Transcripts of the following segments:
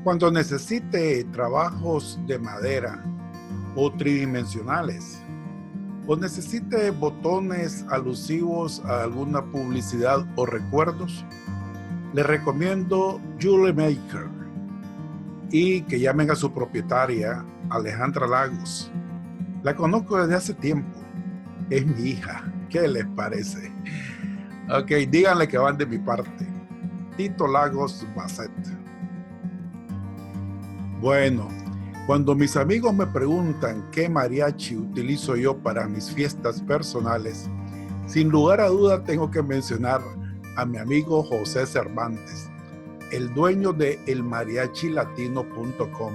Cuando necesite trabajos de madera o tridimensionales, o necesite botones alusivos a alguna publicidad o recuerdos, le recomiendo Jewelry Maker y que llamen a su propietaria, Alejandra Lagos. La conozco desde hace tiempo. Es mi hija. ¿Qué les parece? Ok, díganle que van de mi parte. Tito Lagos Basset. Bueno, cuando mis amigos me preguntan qué mariachi utilizo yo para mis fiestas personales, sin lugar a duda tengo que mencionar a mi amigo José Cervantes, el dueño de elmariachilatino.com.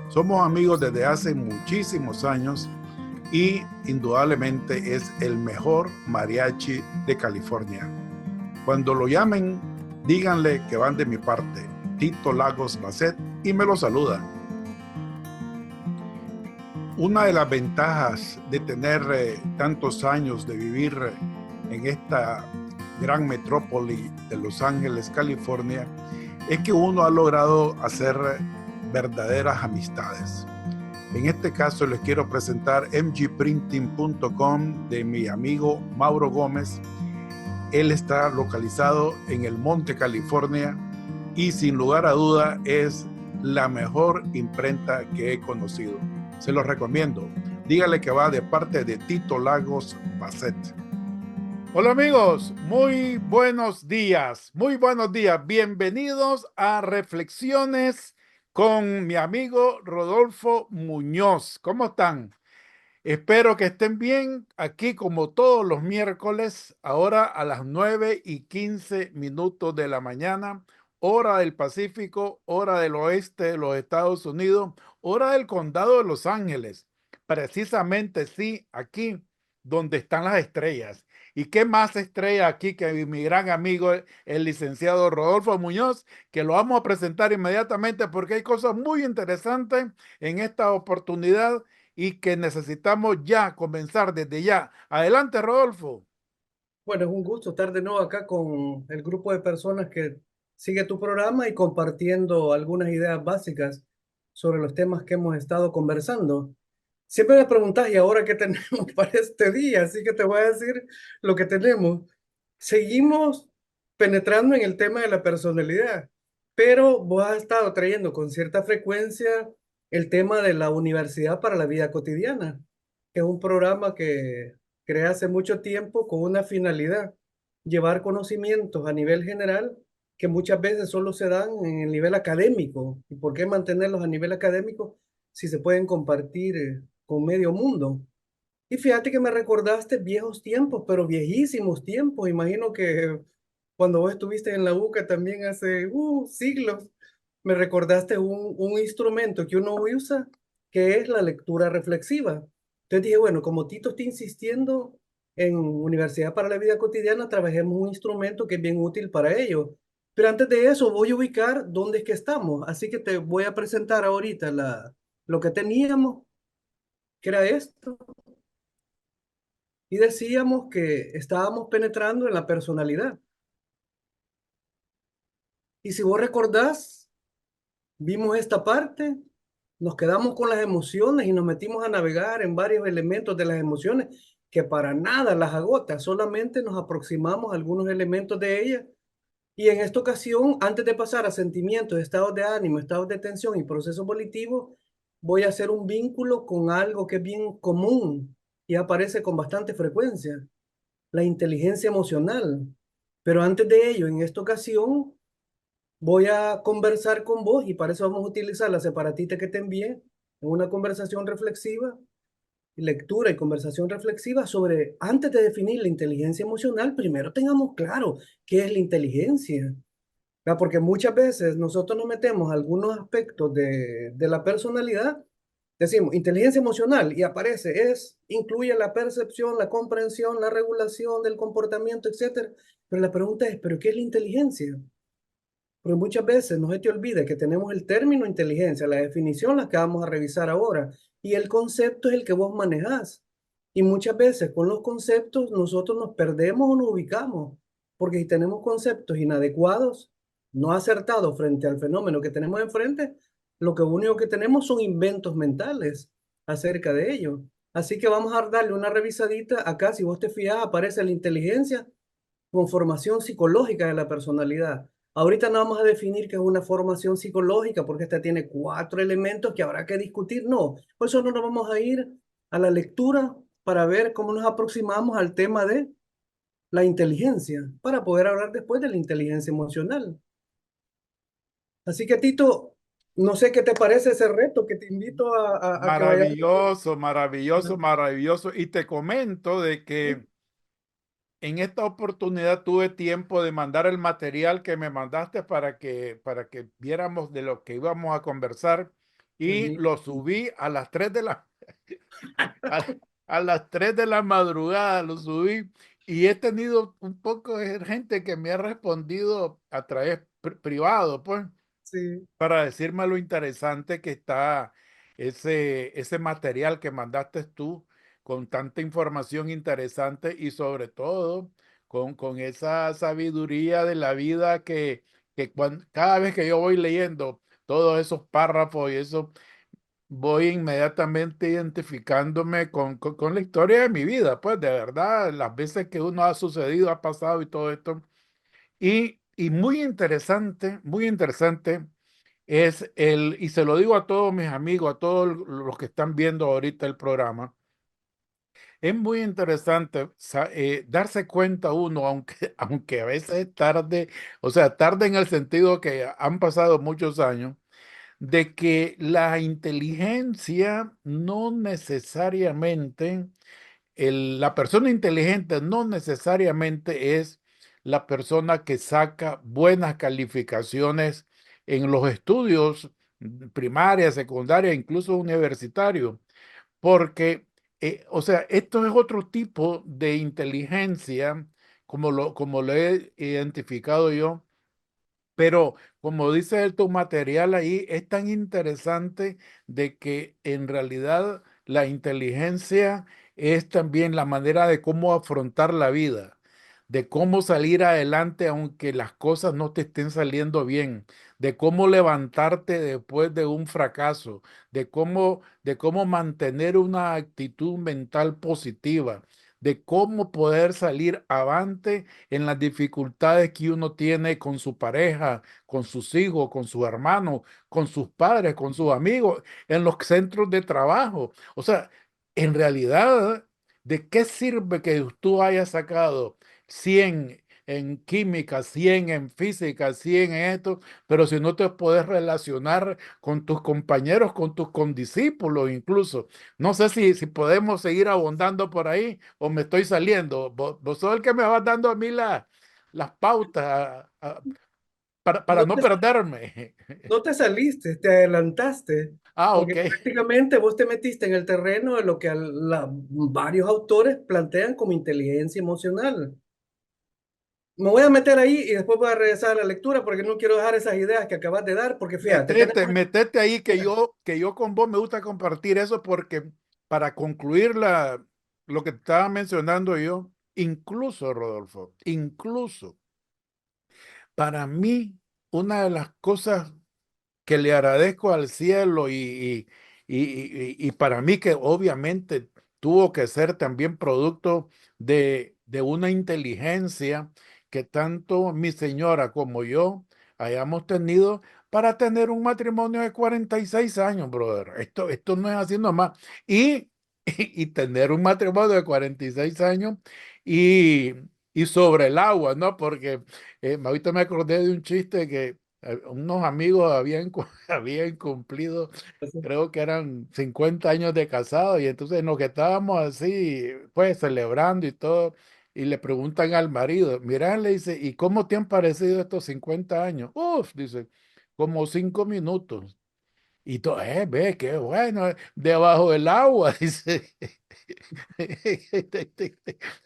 Somos amigos desde hace muchísimos años y indudablemente es el mejor mariachi de California. Cuando lo llamen, díganle que van de mi parte, Tito Lagos Basset, y me lo saludan. Una de las ventajas de tener tantos años de vivir en esta gran metrópoli de Los Ángeles, California, es que uno ha logrado hacer verdaderas amistades. En este caso les quiero presentar mgprinting.com de mi amigo Mauro Gómez. Él está localizado en el Monte, California, y sin lugar a duda es la mejor imprenta que he conocido. Se los recomiendo. Dígale que va de parte de Tito Lagos Basset. Hola amigos, muy buenos días, muy buenos días. Bienvenidos a Reflexiones con mi amigo Rodolfo Muñoz. ¿Cómo están? Espero que estén bien aquí como todos los miércoles, ahora a las 9:15 de la mañana, hora del Pacífico, hora del oeste de los Estados Unidos, hora del condado de Los Ángeles. Precisamente sí, aquí donde están las estrellas. ¿Y qué más estrella aquí que mi gran amigo, el licenciado Rodolfo Muñoz, que lo vamos a presentar inmediatamente porque hay cosas muy interesantes en esta oportunidad y que necesitamos ya comenzar desde ya. Adelante, Rodolfo. Bueno, es un gusto estar de nuevo acá con el grupo de personas que sigue tu programa y compartiendo algunas ideas básicas sobre los temas que hemos estado conversando. Siempre me preguntas, ¿y ahora qué tenemos para este día? Así que te voy a decir lo que tenemos. Seguimos penetrando en el tema de la personalidad, pero vos has estado trayendo con cierta frecuencia el tema de la Universidad para la Vida Cotidiana, que es un programa que creé hace mucho tiempo con una finalidad, llevar conocimientos a nivel general que muchas veces solo se dan en el nivel académico. ¿Y por qué mantenerlos a nivel académico si se pueden compartir con medio mundo? Y fíjate que me recordaste viejos tiempos, pero viejísimos tiempos. Imagino que cuando vos estuviste en la UCA también hace siglos, me recordaste un instrumento que uno usa, que es la lectura reflexiva. Entonces dije, bueno, como Tito está insistiendo en Universidad para la Vida Cotidiana, trabajemos un instrumento que es bien útil para ello. Pero antes de eso, voy a ubicar dónde es que estamos. Así que te voy a presentar ahorita lo que teníamos, que era esto. Y decíamos que estábamos penetrando en la personalidad. Y si vos recordás, vimos esta parte, nos quedamos con las emociones y nos metimos a navegar en varios elementos de las emociones que para nada las agota, solamente nos aproximamos a algunos elementos de ellas. Y en esta ocasión, antes de pasar a sentimientos, estados de ánimo, estados de tensión y procesos volitivos, voy a hacer un vínculo con algo que es bien común y aparece con bastante frecuencia, la inteligencia emocional. Pero antes de ello, en esta ocasión, voy a conversar con vos y para eso vamos a utilizar la separatita que te envié en una conversación reflexiva, lectura y conversación reflexiva sobre, antes de definir la inteligencia emocional, primero tengamos claro qué es la inteligencia. ¿Verdad? Porque muchas veces nosotros nos metemos a algunos aspectos de la personalidad. Decimos inteligencia emocional y aparece, incluye la percepción, la comprensión, la regulación del comportamiento, etcétera. Pero la pregunta es, ¿pero qué es la inteligencia? Porque muchas veces no se te olvida que tenemos el término inteligencia, la definición la que vamos a revisar ahora, y el concepto es el que vos manejás. Y muchas veces con los conceptos nosotros nos perdemos o nos ubicamos, porque si tenemos conceptos inadecuados, no acertado frente al fenómeno que tenemos enfrente, lo que único que tenemos son inventos mentales acerca de ello. Así que vamos a darle una revisadita acá. Si vos te fijas, aparece la inteligencia con formación psicológica de la personalidad. Ahorita no vamos a definir qué es una formación psicológica porque esta tiene cuatro elementos que habrá que discutir. No, por eso no nos vamos a ir a la lectura para ver cómo nos aproximamos al tema de la inteligencia, para poder hablar después de la inteligencia emocional. Así que Tito, no sé qué te parece ese reto que te invito a que vayamos. Maravilloso, maravilloso, maravilloso. Y te comento de que en esta oportunidad tuve tiempo de mandar el material que me mandaste para que viéramos de lo que íbamos a conversar y lo Buenísimo. subí a las 3 de la, a, a las 3 de la madrugada, lo subí y he tenido un poco de gente que me ha respondido a través privado, pues Sí. para decirme lo interesante que está ese material que mandaste tú con tanta información interesante y sobre todo con esa sabiduría de la vida cada vez que yo voy leyendo todos esos párrafos y eso, voy inmediatamente identificándome con la historia de mi vida, pues de verdad, las veces que uno ha sucedido, ha pasado y todo esto. Y muy interesante y se lo digo a todos mis amigos, a todos los que están viendo ahorita el programa, es muy interesante darse cuenta uno, aunque, aunque a veces es tarde, o sea, tarde en el sentido que han pasado muchos años, de que la inteligencia no necesariamente la persona inteligente no necesariamente es la persona que saca buenas calificaciones en los estudios primaria, secundaria, incluso universitarios, porque, o sea, esto es otro tipo de inteligencia, como lo he identificado yo, pero como dice tu material ahí, es tan interesante de que en realidad la inteligencia es también la manera de cómo afrontar la vida, de cómo salir adelante aunque las cosas no te estén saliendo bien, de cómo levantarte después de un fracaso, de cómo mantener una actitud mental positiva, de cómo poder salir avante en las dificultades que uno tiene con su pareja, con sus hijos, con sus hermanos, con sus padres, con sus amigos, en los centros de trabajo. O sea, en realidad, ¿de qué sirve que tú hayas sacado 100 en química, 100 en física, 100 en esto, pero si no te puedes relacionar con tus compañeros, con tus condiscípulos incluso? No sé si podemos seguir abundando por ahí o me estoy saliendo. Vos sos el que me vas dando a mí las pautas para No no te, perderme. no te saliste, te adelantaste, Ah, porque ok. prácticamente vos te metiste en el terreno de lo que varios autores plantean como inteligencia emocional. Me voy a meter ahí y después voy a regresar a la lectura porque no quiero dejar esas ideas que acabas de dar, porque fíjate, tenemos, Metete ahí mira, que yo con vos me gusta compartir eso porque para concluir lo que te estaba mencionando yo, incluso, Rodolfo, incluso para mí, una de las cosas que le agradezco al cielo y para mí que obviamente tuvo que ser también producto de una inteligencia que tanto mi señora como yo hayamos tenido para tener un matrimonio de 46 años, brother. Esto no es así nomás. Y, y tener un matrimonio de 46 años y, y sobre el agua, ¿no? Porque ahorita me acordé de un chiste que unos amigos habían cumplido, creo que eran 50 años de casado, y entonces en lo que estábamos así, pues celebrando y todo, y le preguntan al marido, mira, le dice, ¿y cómo te han parecido estos 50 años? Uf, dice, como 5 minutos. Y todo, ve, qué bueno, debajo del agua, dice.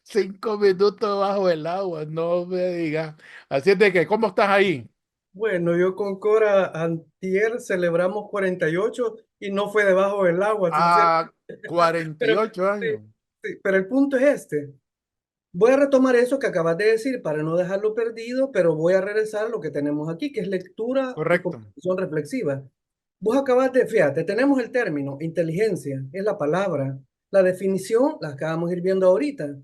5 minutos bajo el agua, no me digas. Así es de que, ¿cómo estás ahí? bueno, yo con Cora antier celebramos 48 y no fue debajo del agua, A cuarenta y pero, ocho sí, años. sí, pero el punto es este. Voy a retomar eso que acabas de decir para no dejarlo perdido, pero voy a regresar a lo que tenemos aquí, que es lectura y Correcto. comprensión reflexiva. Vos acabas de, fíjate, tenemos el término inteligencia, es la palabra. La definición la acabamos de ir viendo ahorita.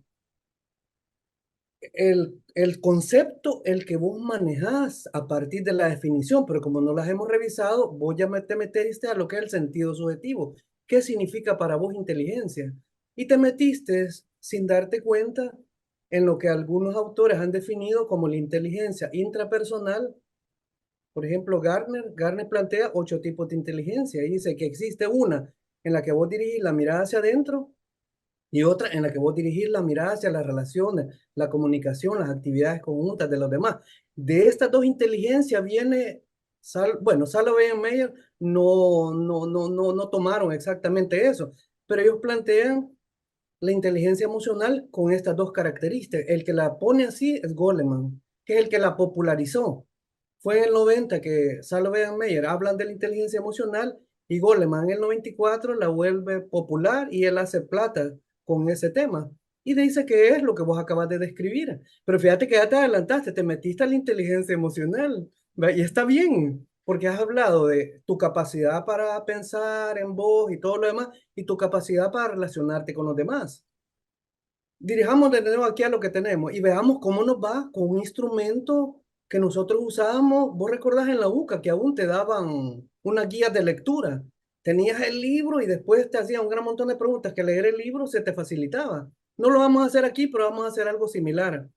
El concepto, el que vos manejás a partir de la definición, pero como no las hemos revisado, vos ya te metiste a lo que es el sentido subjetivo. ¿Qué significa para vos inteligencia? Y te metiste sin darte cuenta en lo que algunos autores han definido como la inteligencia intrapersonal. Por ejemplo, Gartner plantea 8 tipos de inteligencia y dice que existe una en la que vos dirigís la mirada hacia adentro y otra en la que vos dirigís la mirada hacia las relaciones, la comunicación, las actividades conjuntas de los demás. De estas dos inteligencias viene, bueno, Salovey y Meyer no tomaron exactamente eso, pero ellos plantean la inteligencia emocional con estas dos características. El que la pone así es Goleman, que es el que la popularizó. Fue en el 90 que Salovey y Meyer hablan de la inteligencia emocional y Goleman en el 94 la vuelve popular y él hace plata con ese tema. Y dice que es lo que vos acabas de describir. Pero fíjate que ya te adelantaste, te metiste a la inteligencia emocional. ¿Va? Y está bien, porque has hablado de tu capacidad para pensar en vos y todo lo demás, y tu capacidad para relacionarte con los demás. Dirijamos de nuevo aquí a lo que tenemos y veamos cómo nos va con un instrumento que nosotros usábamos. Vos recordás en la UCA que aún te daban unas guías de lectura. Tenías el libro y después te hacían un gran montón de preguntas que leer el libro se te facilitaba. No lo vamos a hacer aquí, pero vamos a hacer algo similar.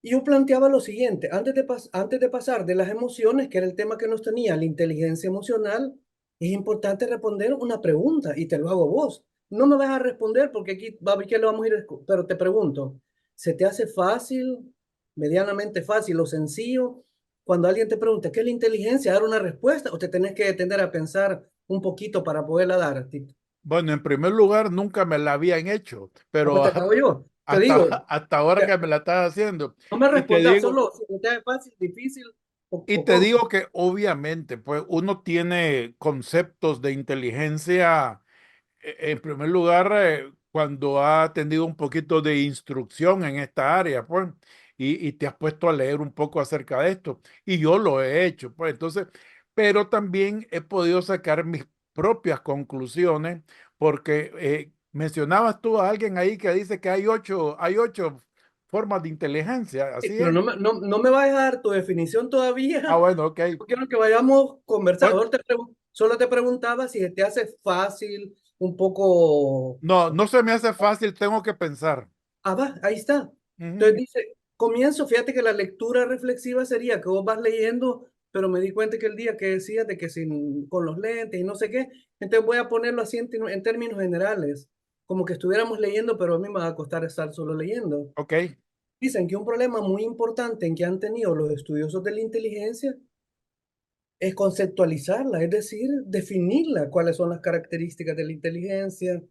Y yo planteaba lo siguiente, antes de pasar de las emociones, que era el tema que nos tenía, la inteligencia emocional, es importante responder una pregunta y te lo hago vos. No me vas a responder porque aquí va a ver que lo vamos a ir, pero te pregunto, ¿se te hace fácil, medianamente fácil o sencillo, cuando alguien te pregunta qué es la inteligencia, dar una respuesta o te tenés que detener a pensar un poquito para poderla dar, Tito? Bueno, en primer lugar, nunca me la habían hecho, Ah, pues pero te la hago yo. Te hasta, digo, hasta ahora ya, que me la estás haciendo. no me Y te respondas digo, solo si te hace fácil, difícil y o te cómo. digo que obviamente, pues uno tiene conceptos de inteligencia, en primer lugar, cuando ha tenido un poquito de instrucción en esta área, pues, y te has puesto a leer un poco acerca de esto. Y yo lo he hecho, pues, entonces, pero también he podido sacar mis propias conclusiones, porque mencionabas tú a alguien ahí que dice que hay ocho formas de inteligencia, así Pero es. no me vayas a dar tu definición Ah, todavía. bueno, ok. Yo quiero que vayamos conversando. Bueno, Ahora solo te preguntaba si te hace fácil, un poco. no, no se me hace fácil, tengo que pensar. Ah, va, ahí está. Entonces Ujú. dice, comienzo, fíjate que la lectura reflexiva sería que vos vas leyendo, pero me di cuenta que el día que decías de que sin, con los lentes y no sé qué, entonces voy a ponerlo así en términos generales, como que estuviéramos leyendo, pero a mí me va a costar estar solo leyendo. Ok, Dicen que un problema muy importante en que han tenido los estudiosos de la inteligencia es conceptualizarla, es decir, definirla, cuáles son las características de la inteligencia,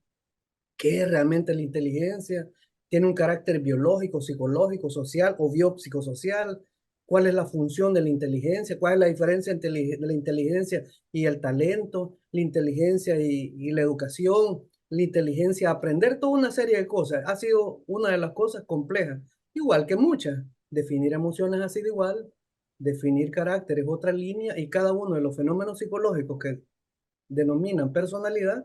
qué es realmente la inteligencia, tiene un carácter biológico, psicológico, social o biopsicosocial, cuál es la función de la inteligencia, cuál es la diferencia entre la inteligencia y el talento, la inteligencia y la educación, la inteligencia, aprender toda una serie de cosas. Ha sido una de las cosas complejas, igual que muchas. Definir emociones ha sido igual, definir carácter es otra línea y cada uno de los fenómenos psicológicos que denominan personalidad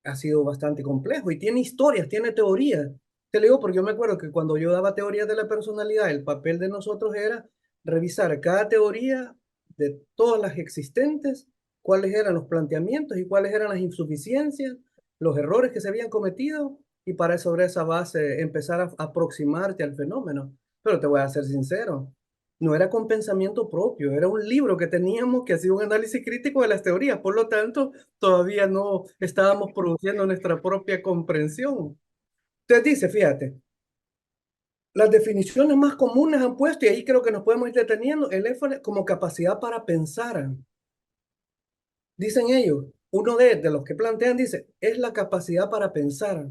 ha sido bastante complejo y tiene historias, tiene teorías. Te lo digo porque yo me acuerdo que cuando yo daba teorías de la personalidad, el papel de nosotros era revisar cada teoría de todas las existentes, cuáles eran los planteamientos y cuáles eran las insuficiencias, los errores que se habían cometido y para sobre esa base empezar a aproximarte al fenómeno. Pero te voy a ser sincero, no era con pensamiento propio, era un libro que teníamos que hacía un análisis crítico de las teorías, por lo tanto, todavía no estábamos produciendo nuestra propia comprensión. Entonces dice, fíjate, las definiciones más comunes han puesto, y ahí creo que nos podemos ir deteniendo, el énfasis como capacidad para pensar. Dicen ellos, uno de los que plantean dice, es la capacidad para pensar.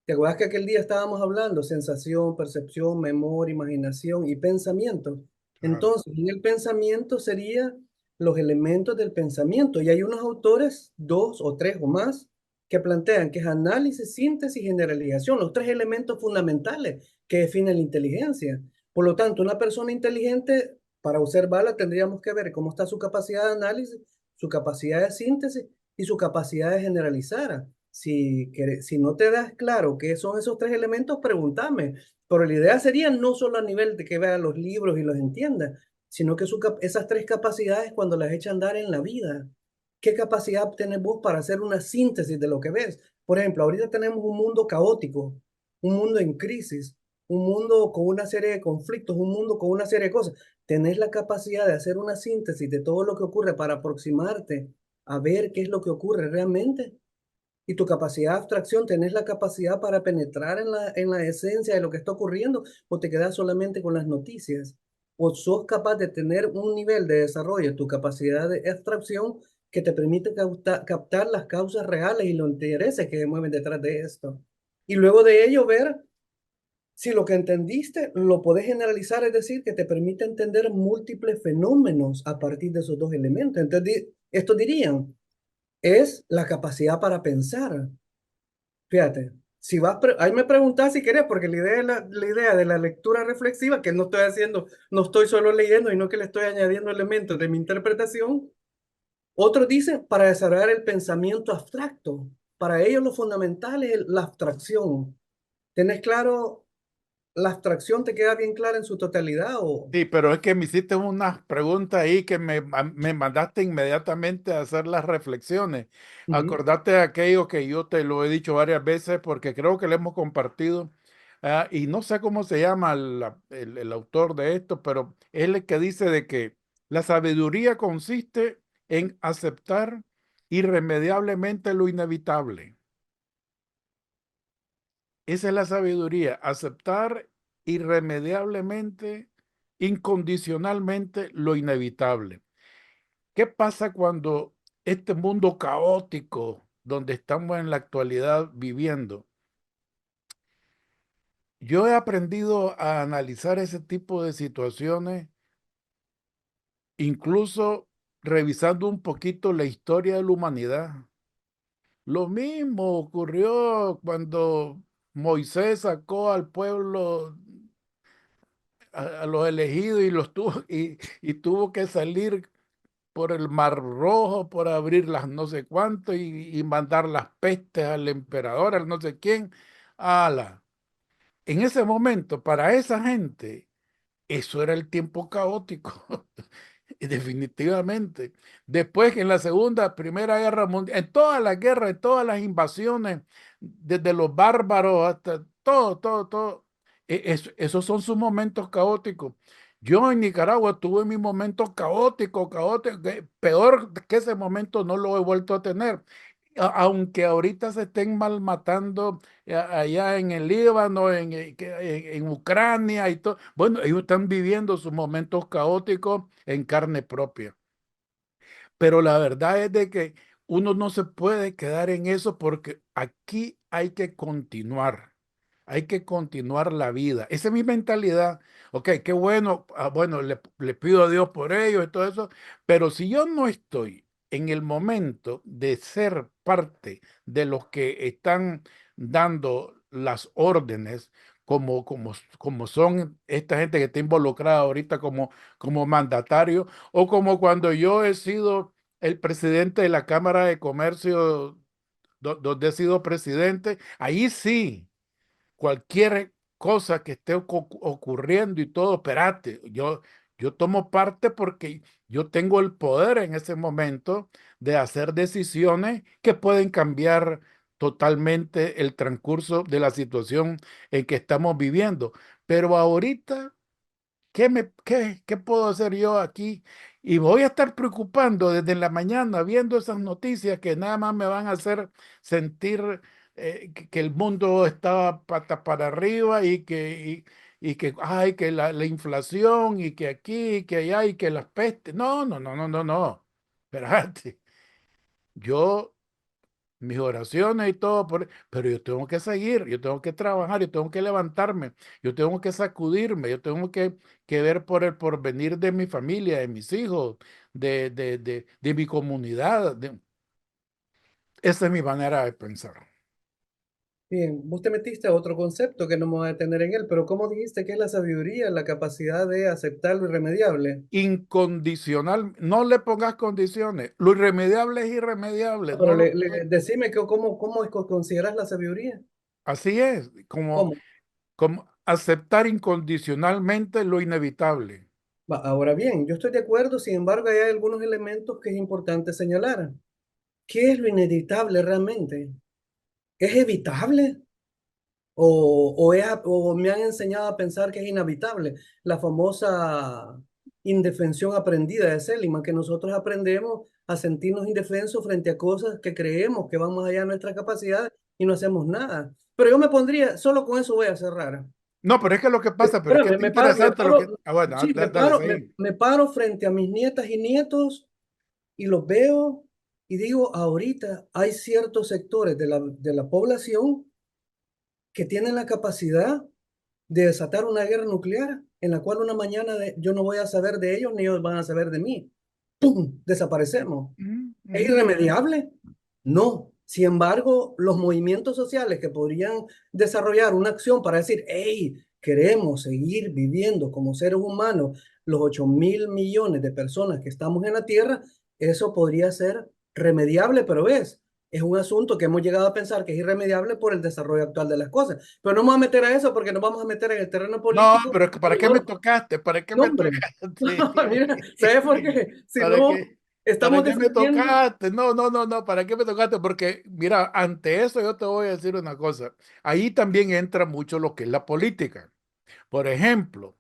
¿Te acuerdas que aquel día estábamos hablando? Sensación, percepción, memoria, imaginación y pensamiento. claro. Entonces, en el pensamiento serían los elementos del pensamiento. Y hay unos autores, dos o tres o más, que plantean que es análisis, síntesis y generalización, los tres elementos fundamentales que definen la inteligencia. Por lo tanto, una persona inteligente, para observarla, tendríamos que ver cómo está su capacidad de análisis, su capacidad de síntesis y su capacidad de generalizar. Si no te das claro qué son esos tres elementos, pregúntame. Pero la idea sería no solo a nivel de que vea los libros y los entienda, sino que esas tres capacidades cuando las echa a andar en la vida. ¿Qué capacidad tenés vos para hacer una síntesis de lo que ves? Por ejemplo, ahorita tenemos un mundo caótico, un mundo en crisis, un mundo con una serie de conflictos, un mundo con una serie de cosas. ¿Tenés la capacidad de hacer una síntesis de todo lo que ocurre para aproximarte a ver qué es lo que ocurre realmente? Y tu capacidad de abstracción, ¿tenés la capacidad para penetrar en la esencia de lo que está ocurriendo o te quedas solamente con las noticias? ¿O sos capaz de tener un nivel de desarrollo, tu capacidad de abstracción que te permite captar las causas reales y los intereses que mueven detrás de esto? Y luego de ello ver si lo que entendiste lo podés generalizar, es decir, que te permite entender múltiples fenómenos a partir de esos dos elementos. Entonces, esto dirían, es la capacidad para pensar. Fíjate, si ahí me preguntás si querés, porque la idea de la lectura reflexiva, que no estoy haciendo, no estoy solo leyendo, y no que le estoy añadiendo elementos de mi interpretación, otros dicen para desarrollar el pensamiento abstracto. Para ellos lo fundamental es la abstracción. ¿Tenés claro, la abstracción te queda bien clara en su totalidad o...? Sí, pero es que me hiciste unas preguntas ahí que me mandaste inmediatamente a hacer las reflexiones. Ujú, Acordate de aquello que yo te lo he dicho varias veces porque creo que lo hemos compartido. Y no sé cómo se llama el autor de esto, pero él es el que dice de que la sabiduría consiste en aceptar irremediablemente lo inevitable. Esa es la sabiduría, aceptar irremediablemente, incondicionalmente lo inevitable. ¿Qué pasa cuando este mundo caótico donde estamos en la actualidad viviendo? Yo he aprendido a analizar ese tipo de situaciones, incluso revisando un poquito la historia de la humanidad. Lo mismo ocurrió cuando Moisés sacó al pueblo a los elegidos y y tuvo que salir por el Mar Rojo, por abrir las no sé cuánto y mandar las pestes al emperador, al no sé quién. Ala. En ese momento, para esa gente, eso era el tiempo caótico. Y definitivamente. Después, en la Segunda, Primera Guerra Mundial, en todas las guerras, en todas las invasiones, desde los bárbaros hasta todo, esos son sus momentos caóticos. Yo en Nicaragua tuve mi momento caótico, peor que ese momento no lo he vuelto a tener. Aunque ahorita se estén mal matando allá en el Líbano, en Ucrania y todo, bueno, ellos están viviendo sus momentos caóticos en carne propia. Pero la verdad es de que uno no se puede quedar en eso porque aquí hay que continuar la vida. Esa es mi mentalidad. Ok, qué bueno, bueno, le pido a Dios por ello y todo eso, pero si yo no estoy en el momento de ser parte de los que están dando las órdenes, como son esta gente que está involucrada ahorita como mandatario, o como cuando yo he sido el presidente de la Cámara de Comercio, donde he sido presidente, ahí sí, cualquier cosa que esté ocurriendo y todo, espérate, yo tomo parte porque yo tengo el poder en ese momento de hacer decisiones que pueden cambiar totalmente el transcurso de la situación en que estamos viviendo. Pero ahorita ¿qué puedo hacer yo aquí? Y voy a estar preocupando desde la mañana viendo esas noticias que nada más me van a hacer sentir que el mundo está pata para arriba y que, ay, que la inflación y que aquí y que allá y que las pestes. No. Espérate. Yo mis oraciones y todo, pero yo tengo que seguir, yo tengo que trabajar, yo tengo que levantarme, yo tengo que sacudirme, yo tengo que ver por el porvenir de mi familia, de mis hijos, de mi comunidad. Esa es mi manera de pensar. Bien, vos te metiste a otro concepto que no me voy a detener en él, pero ¿cómo dijiste que es la sabiduría, la capacidad de aceptar lo irremediable? Incondicional, no le pongas condiciones. Lo irremediable es irremediable. Pero No, decime que, cómo es que consideras la sabiduría. así es, ¿Cómo? como aceptar incondicionalmente lo inevitable. Ahora bien, yo estoy de acuerdo, sin embargo, hay algunos elementos que es importante señalar. ¿Qué es lo inevitable realmente? ¿Es evitable? ¿O me han enseñado a pensar que es inhabitable? La famosa indefensión aprendida de Seligman, que nosotros aprendemos a sentirnos indefensos frente a cosas que creemos que van más allá de nuestra capacidad y no hacemos nada. Pero yo me pondría, solo con eso voy a cerrar. No, pero es que lo que pasa, pero es que Espérame, es interesante lo que... Ah, bueno, sí, dale, seguí. me paro frente a mis nietas y nietos y los veo y digo, ahorita hay ciertos sectores de la población que tienen la capacidad de desatar una guerra nuclear en la cual una mañana yo no voy a saber de ellos ni ellos van a saber de mí. ¡Pum! Desaparecemos. Ujú, ¿Es ujú. irremediable? No. Sin embargo, los movimientos sociales que podrían desarrollar una acción para decir, hey, queremos seguir viviendo como seres humanos los 8.000 millones de personas que estamos en la Tierra, eso podría ser remediable, pero es un asunto que hemos llegado a pensar que es irremediable por el desarrollo actual de las cosas. Pero no vamos a meter a eso porque nos vamos a meter en el terreno No, político. pero ¿para qué me tocaste? ¿Para qué No, me hombre. tocaste? Mira, ¿sabes por qué? Si ¿Para no, qué? ¿Para estamos qué me defendiendo. tocaste? No, no, no, no, ¿para qué me tocaste? Porque, mira, ante eso yo te voy a decir una cosa. Ahí también entra mucho lo que es la política. Por ejemplo,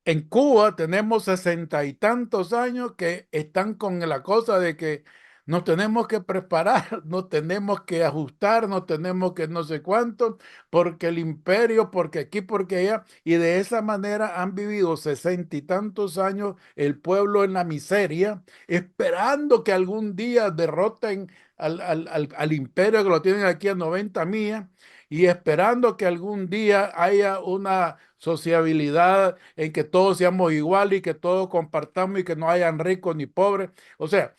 en Cuba tenemos 60 y tantos años que están con la cosa de que nos tenemos que preparar, nos tenemos que ajustar, nos tenemos que no sé cuánto, porque el imperio, porque aquí, porque allá, y de esa manera han vivido 60 y tantos años el pueblo en la miseria, esperando que algún día derroten al imperio que lo tienen aquí a 90 millas y esperando que algún día haya una sociabilidad en que todos seamos iguales y que todos compartamos y que no hayan ricos ni pobres. O sea,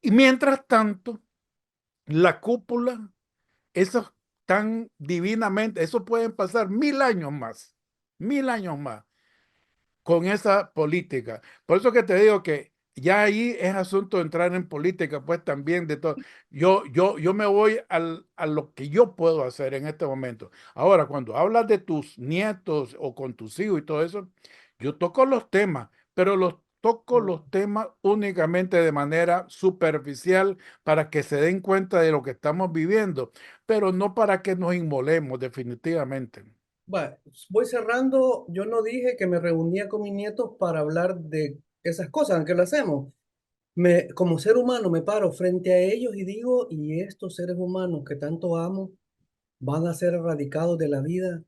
y mientras tanto, la cúpula, eso tan divinamente, eso pueden pasar 1000 años más con esa política. Por eso que te digo que ya ahí es asunto de entrar en política, pues también de todo. Yo me voy a lo que yo puedo hacer en este momento. Ahora, cuando hablas de tus nietos o con tus hijos y todo eso, yo toco los temas, pero los toco los temas únicamente de manera superficial para que se den cuenta de lo que estamos viviendo, pero no para que nos inmolemos definitivamente. Va, voy cerrando. Yo no dije que me reunía con mis nietos para hablar de esas cosas, aunque lo hacemos. Como ser humano me paro frente a ellos y digo, ¿y estos seres humanos que tanto amo van a ser erradicados de la vida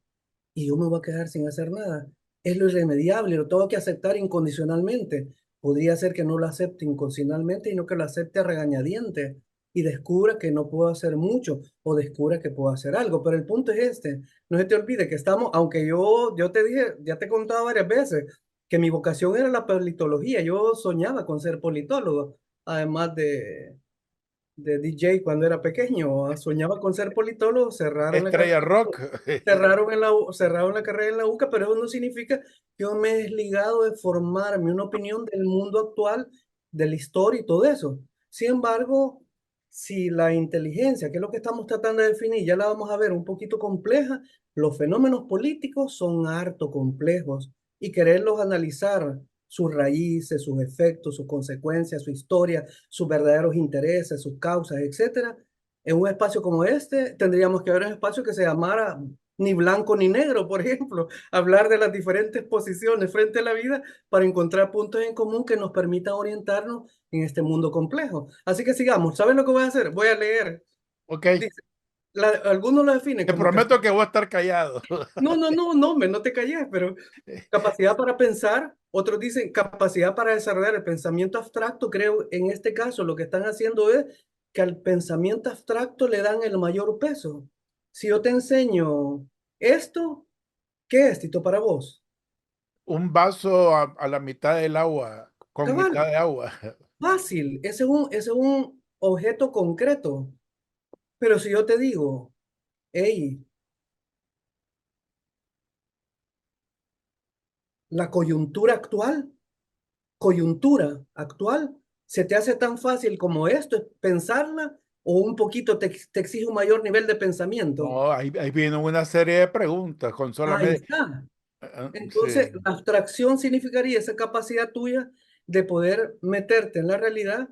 y yo me voy a quedar sin hacer nada? Es lo irremediable, lo tengo que aceptar incondicionalmente. Podría ser que no lo acepte incondicionalmente y no que lo acepte a regañadientes y descubra que no puedo hacer mucho o descubra que puedo hacer algo. Pero el punto es este, no se te olvide que estamos, aunque yo te dije, ya te he contado varias veces, que mi vocación era la politología, yo soñaba con ser politólogo, además de DJ cuando era pequeño, soñaba con ser politólogo, cerraron la carrera Estrella Rock. cerraron la carrera en la UCA, pero eso no significa que yo me he desligado de formarme una opinión del mundo actual, de la historia y todo eso. Sin embargo, si la inteligencia, que es lo que estamos tratando de definir, ya la vamos a ver un poquito compleja, los fenómenos políticos son harto complejos y quererlos analizar, sus raíces, sus efectos, sus consecuencias, su historia, sus verdaderos intereses, sus causas, etcétera, en un espacio como este, tendríamos que haber un espacio que se llamara ni blanco ni negro, por ejemplo, hablar de las diferentes posiciones frente a la vida para encontrar puntos en común que nos permitan orientarnos en este mundo complejo. Así que sigamos. ¿Sabes lo que voy a hacer? Voy a leer. Ok, Dice, algunos lo definen te como prometo que voy a estar callado. no, no, no, no, no te calles, pero capacidad para pensar, otros dicen capacidad para desarrollar el pensamiento abstracto. Creo en este caso lo que están haciendo es que al pensamiento abstracto le dan el mayor peso. Si yo te enseño esto, ¿qué es, Tito, para vos? Un vaso a la mitad del agua, con Cabal, mitad de agua. fácil, ese es un objeto concreto. Pero si yo te digo, hey, la coyuntura actual, ¿se te hace tan fácil como esto, es pensarla, o un poquito te exige un mayor nivel de pensamiento? No, ahí viene una serie de preguntas con Ahí solamente... está. Sí. Entonces, la abstracción significaría esa capacidad tuya de poder meterte en la realidad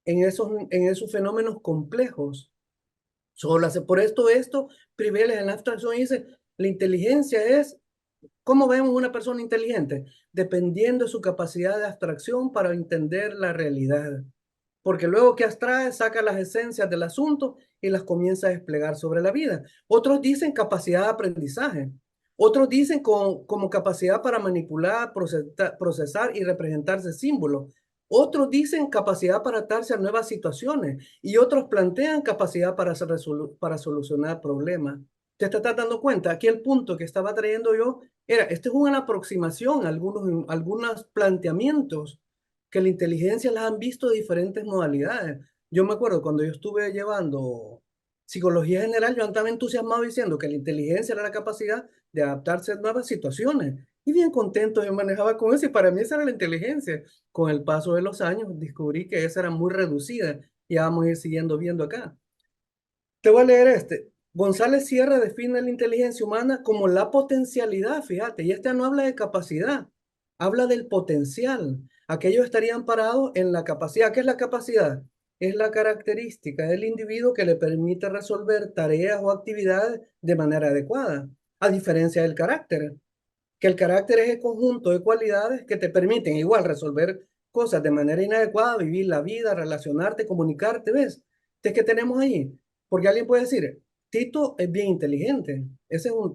en esos fenómenos complejos. Por esto privilegia en la abstracción y dice, la inteligencia es, ¿cómo vemos una persona inteligente? Dependiendo de su capacidad de abstracción para entender la realidad. Porque luego que abstrae, saca las esencias del asunto y las comienza a desplegar sobre la vida. Otros dicen capacidad de aprendizaje. Otros dicen como capacidad para manipular, procesar y representarse símbolos. Otros dicen capacidad para adaptarse a nuevas situaciones y otros plantean capacidad para solucionar problemas. ¿Te estás dando cuenta? Aquí el punto que estaba trayendo yo era, esto es una aproximación a algunos planteamientos que la inteligencia las han visto de diferentes modalidades. Yo me acuerdo cuando yo estuve llevando psicología general, yo andaba entusiasmado diciendo que la inteligencia era la capacidad de adaptarse a nuevas situaciones. Y bien contento yo manejaba con eso y para mí esa era la inteligencia. Con el paso de los años descubrí que esa era muy reducida y ya vamos a ir siguiendo viendo acá. Te voy a leer este. González Sierra define la inteligencia humana como la potencialidad, fíjate, y este no habla de capacidad, habla del potencial. Aquellos estarían parados en la capacidad. ¿Qué es la capacidad? Es la característica del individuo que le permite resolver tareas o actividades de manera adecuada, a diferencia del carácter, que el carácter es el conjunto de cualidades que te permiten igual resolver cosas de manera inadecuada, vivir la vida, relacionarte, comunicarte, ¿ves? Es que tenemos ahí, porque alguien puede decir, Tito es bien inteligente,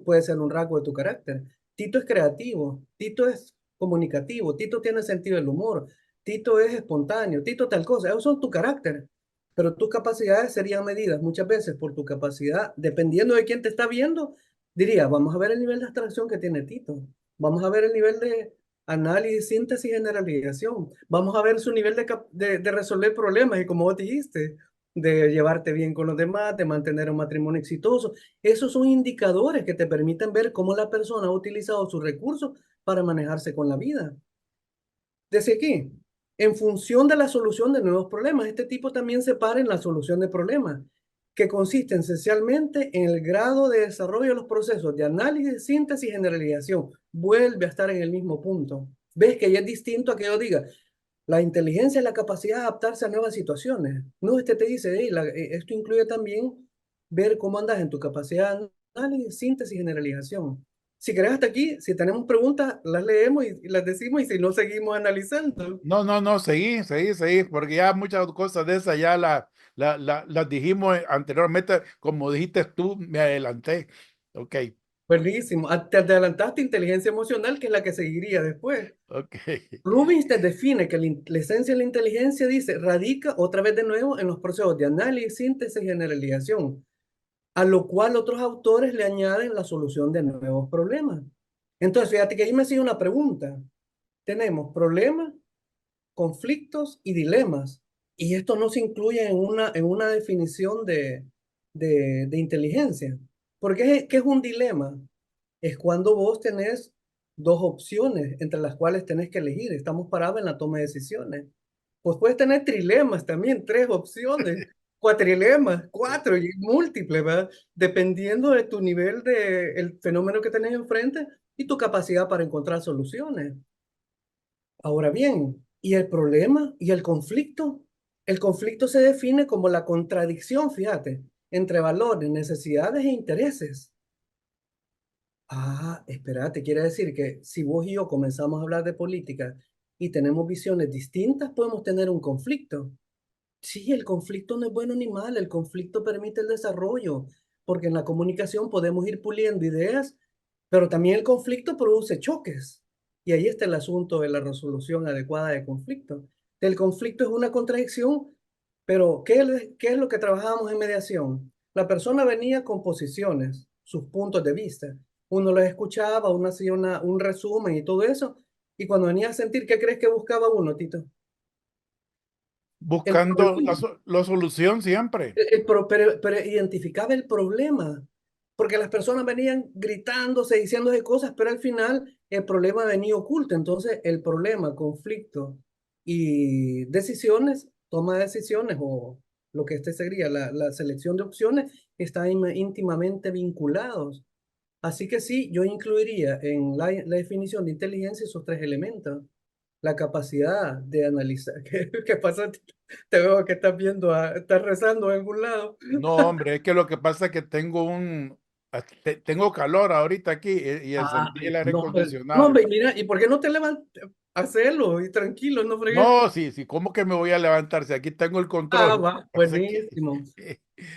puede ser un rasgo de tu carácter. Tito es creativo, Tito es comunicativo, Tito tiene sentido del humor, Tito es espontáneo, Tito tal cosa, esos son tu carácter. Pero tus capacidades serían medidas muchas veces por tu capacidad, dependiendo de quién te está viendo, diría, vamos a ver el nivel de abstracción que tiene Tito. Vamos a ver el nivel de análisis, síntesis, generalización. Vamos a ver su nivel de resolver problemas y como vos dijiste, de llevarte bien con los demás, de mantener un matrimonio exitoso. Esos son indicadores que te permiten ver cómo la persona ha utilizado sus recursos para manejarse con la vida. Desde aquí, en función de la solución de nuevos problemas, este tipo también se para en la solución de problemas, que consiste esencialmente en el grado de desarrollo de los procesos de análisis, síntesis y generalización. Vuelve a estar en el mismo punto. ¿Ves que ya es distinto a que yo diga, la inteligencia es la capacidad de adaptarse a nuevas situaciones? No, este te dice, hey, esto incluye también ver cómo andas en tu capacidad de análisis, síntesis y generalización. Si querés hasta aquí, si tenemos preguntas, las leemos y las decimos y si no, seguimos analizando. No, no, no, seguí, porque ya muchas cosas de esas ya las dijimos anteriormente, como dijiste tú, me adelanté. Ok, Buenísimo. Te adelantaste inteligencia emocional, que es la que seguiría después. ok. Rubinstein define que la esencia de la inteligencia, dice, radica otra vez de nuevo en los procesos de análisis, síntesis y generalización, a lo cual otros autores le añaden la solución de nuevos problemas. Entonces, fíjate que ahí me sigue una pregunta. Tenemos problemas, conflictos y dilemas. Y esto no se incluye en una definición de inteligencia. Porque ¿qué es un dilema? Es cuando vos tenés dos opciones entre las cuales tenés que elegir. Estamos parados en la toma de decisiones. Pues puedes tener trilemas también, tres opciones, cuatrilemas, cuatro y múltiples, ¿verdad? Dependiendo de tu nivel de el fenómeno que tenés enfrente y tu capacidad para encontrar soluciones. Ahora bien, ¿y el problema y el conflicto? El conflicto se define como la contradicción, fíjate, entre valores, necesidades e intereses. Ah, espérate, quiere decir que si vos y yo comenzamos a hablar de política y tenemos visiones distintas, podemos tener un conflicto. Sí, el conflicto no es bueno ni mal, el conflicto permite el desarrollo, porque en la comunicación podemos ir puliendo ideas, pero también el conflicto produce choques. Y ahí está el asunto de la resolución adecuada de conflicto. El conflicto es una contradicción, pero ¿qué es lo que trabajábamos en mediación? La persona venía con posiciones, sus puntos de vista. Uno los escuchaba, uno hacía un resumen y todo eso. Y cuando venía a sentir, ¿qué crees que buscaba uno, Tito? el buscando problema. la solución siempre. Pero identificaba el problema, porque las personas venían gritándose, diciéndose cosas, pero al final el problema venía oculto. Entonces, el problema, conflicto y decisiones, toma de decisiones o lo que este sería la selección de opciones, están íntimamente vinculados. Así que sí, yo incluiría en la definición de inteligencia esos tres elementos. La capacidad de analizar. ¿Qué pasa? Te veo que estás viendo, estás rezando en algún lado. No, hombre, es que lo que pasa es que tengo calor ahorita aquí y encendí el Ay, aire no, no, acondicionado. hombre, mira, ¿y por qué no te levantas? Hacelo y tranquilo, no fregues. No, sí, sí, ¿cómo que me voy a levantar si aquí tengo el Ah, control? va, Pasa que, buenísimo.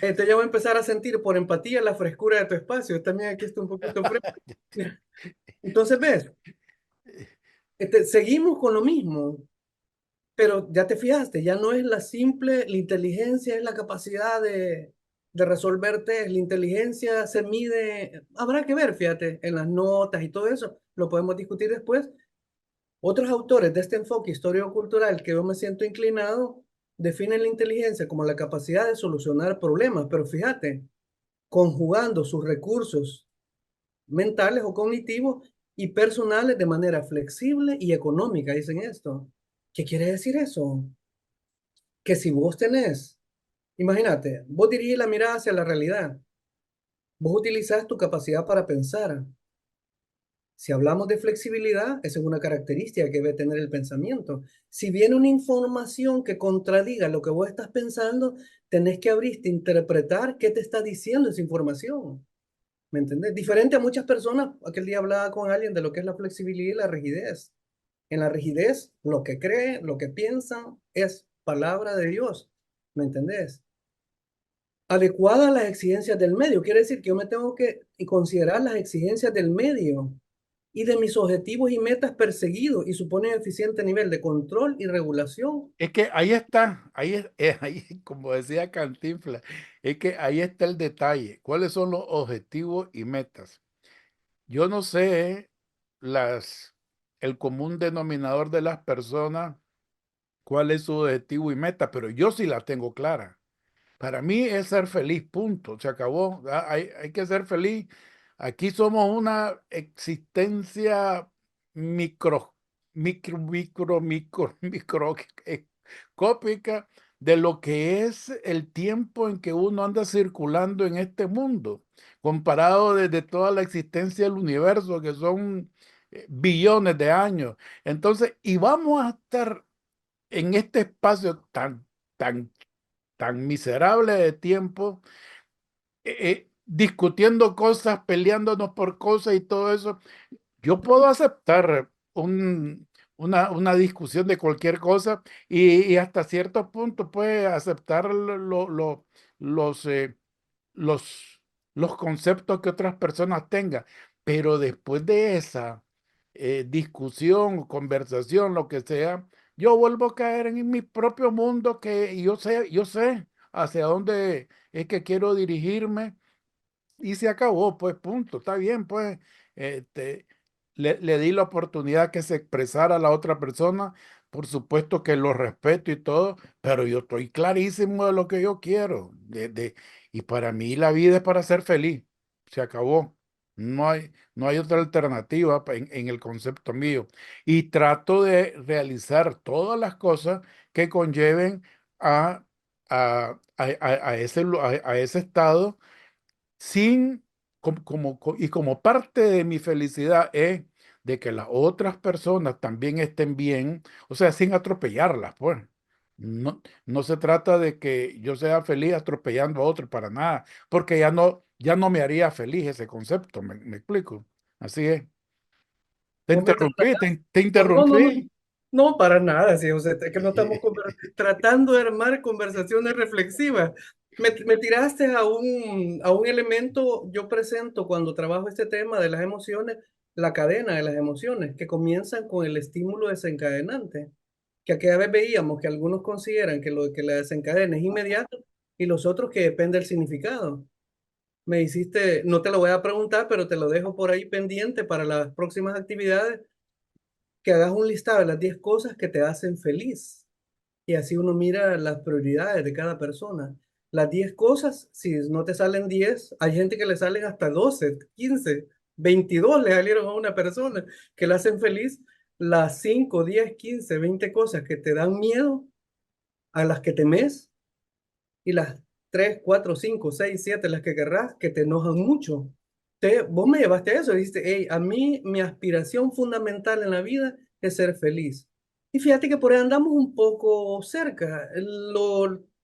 Entonces ya voy a empezar a sentir por empatía la frescura de tu espacio. También aquí está un poquito fresco. Entonces, ¿ves? Seguimos con lo mismo. Pero ya te fijaste, ya no es la inteligencia es la capacidad de resolverte, la inteligencia se mide, habrá que ver, fíjate, en las notas y todo eso, lo podemos discutir después. Otros autores de este enfoque histórico-cultural que yo me siento inclinado definen la inteligencia como la capacidad de solucionar problemas, pero fíjate, conjugando sus recursos mentales o cognitivos y personales de manera flexible y económica, dicen esto. ¿Qué quiere decir eso? Que si vos tenés, imagínate, vos dirigís la mirada hacia la realidad, vos utilizás tu capacidad para pensar. Si hablamos de flexibilidad, esa es una característica que debe tener el pensamiento. Si viene una información que contradiga lo que vos estás pensando, tenés que abrirte a interpretar qué te está diciendo esa información. ¿Me entendés? Diferente a muchas personas, aquel día hablaba con alguien de lo que es la flexibilidad y la rigidez. En la rigidez, lo que cree, lo que piensa es palabra de Dios. ¿Me entendés? Adecuada a las exigencias del medio. Quiere decir que yo me tengo que considerar las exigencias del medio y de mis objetivos y metas perseguidos y supone un eficiente nivel de control y regulación. es que ahí está, ahí, como decía Cantinflas, es que ahí está el detalle. ¿Cuáles son los objetivos y metas? Yo no sé las, el común denominador de las personas, cuál es su objetivo y meta, pero yo sí la tengo clara. Para mí es ser feliz, punto. Se acabó. Hay que ser feliz. Aquí somos una existencia micro, microscópica de lo que es el tiempo en que uno anda circulando en este mundo, comparado desde toda la existencia del universo, que son billones de años. Entonces, y vamos a estar en este espacio tan tan miserable de tiempo, discutiendo cosas, peleándonos por cosas y todo eso. Yo puedo aceptar una discusión de cualquier cosa y hasta cierto punto puede aceptar los, los, los conceptos que otras personas tengan, pero después de esa discusión, conversación, lo que sea, yo vuelvo a caer en mi propio mundo que yo sé hacia dónde es que quiero dirigirme y se acabó, pues punto, está bien, pues este, le di la oportunidad que se expresara a la otra persona, por supuesto que lo respeto y todo, pero yo estoy clarísimo de lo que yo quiero, y para mí la vida es para ser feliz, se acabó, no hay otra alternativa en el concepto mío, y trato de realizar todas las cosas que conlleven a, a ese estado sin, y como parte de mi felicidad es de que las otras personas también estén bien, o sea, sin atropellarlas, pues. No se trata de que yo sea feliz atropellando a otros para nada, porque ya no me haría feliz ese concepto, me explico. Así es. Te Vos me interrumpí, trasladás. te No, no, no, interrumpí. no, para nada, sí, o sea, es que no estamos tratando de armar conversaciones reflexivas. Me tiraste a un elemento, yo presento cuando trabajo este tema de las emociones, la cadena de las emociones, que comienzan con el estímulo desencadenante, que aquella vez veíamos que algunos consideran que lo que la desencadena es inmediato y los otros que depende del significado. Me hiciste, no te lo voy a preguntar, pero te lo dejo por ahí pendiente para las próximas actividades, que hagas un listado de las 10 cosas que te hacen feliz. Y así uno mira las prioridades de cada persona. Las 10 cosas, si no te salen 10, hay gente que le salen hasta 12, 15, 22 le salieron a una persona que la hacen feliz. Las 5, 10, 15, 20 cosas que te dan miedo, a las que temes, y las 3, 4, 5, 6, 7, las que querrás, que te enojan mucho. Vos me llevaste a eso, dijiste, hey, a mí mi aspiración fundamental en la vida es ser feliz. Y fíjate que por ahí andamos un poco cerca.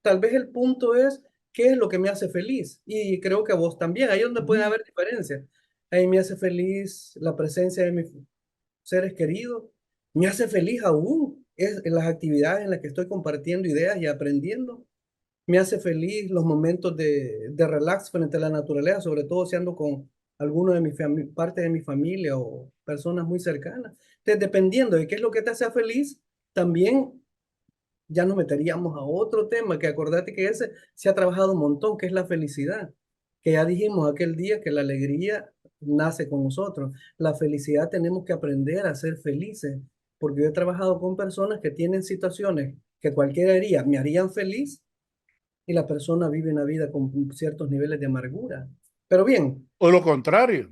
Tal vez el punto es qué es lo que me hace feliz. Y creo que a vos también, ahí es donde puede Ujú. haber diferencias. Ahí me hace feliz la presencia de mis seres queridos. Me hace feliz aún en las actividades en las que estoy compartiendo ideas y aprendiendo. Me hace feliz los momentos de relax frente a la naturaleza, sobre todo si ando con alguno de parte de mi familia o personas muy cercanas. Entonces, dependiendo de qué es lo que te hace feliz, también ya nos meteríamos a otro tema, que acordate que ese se ha trabajado un montón, que es la felicidad, que ya dijimos aquel día que la alegría nace con nosotros. La felicidad tenemos que aprender a ser felices, porque yo he trabajado con personas que tienen situaciones que cualquiera diría, me harían feliz, y la persona vive una vida con ciertos niveles de amargura. Pero bien, O lo contrario.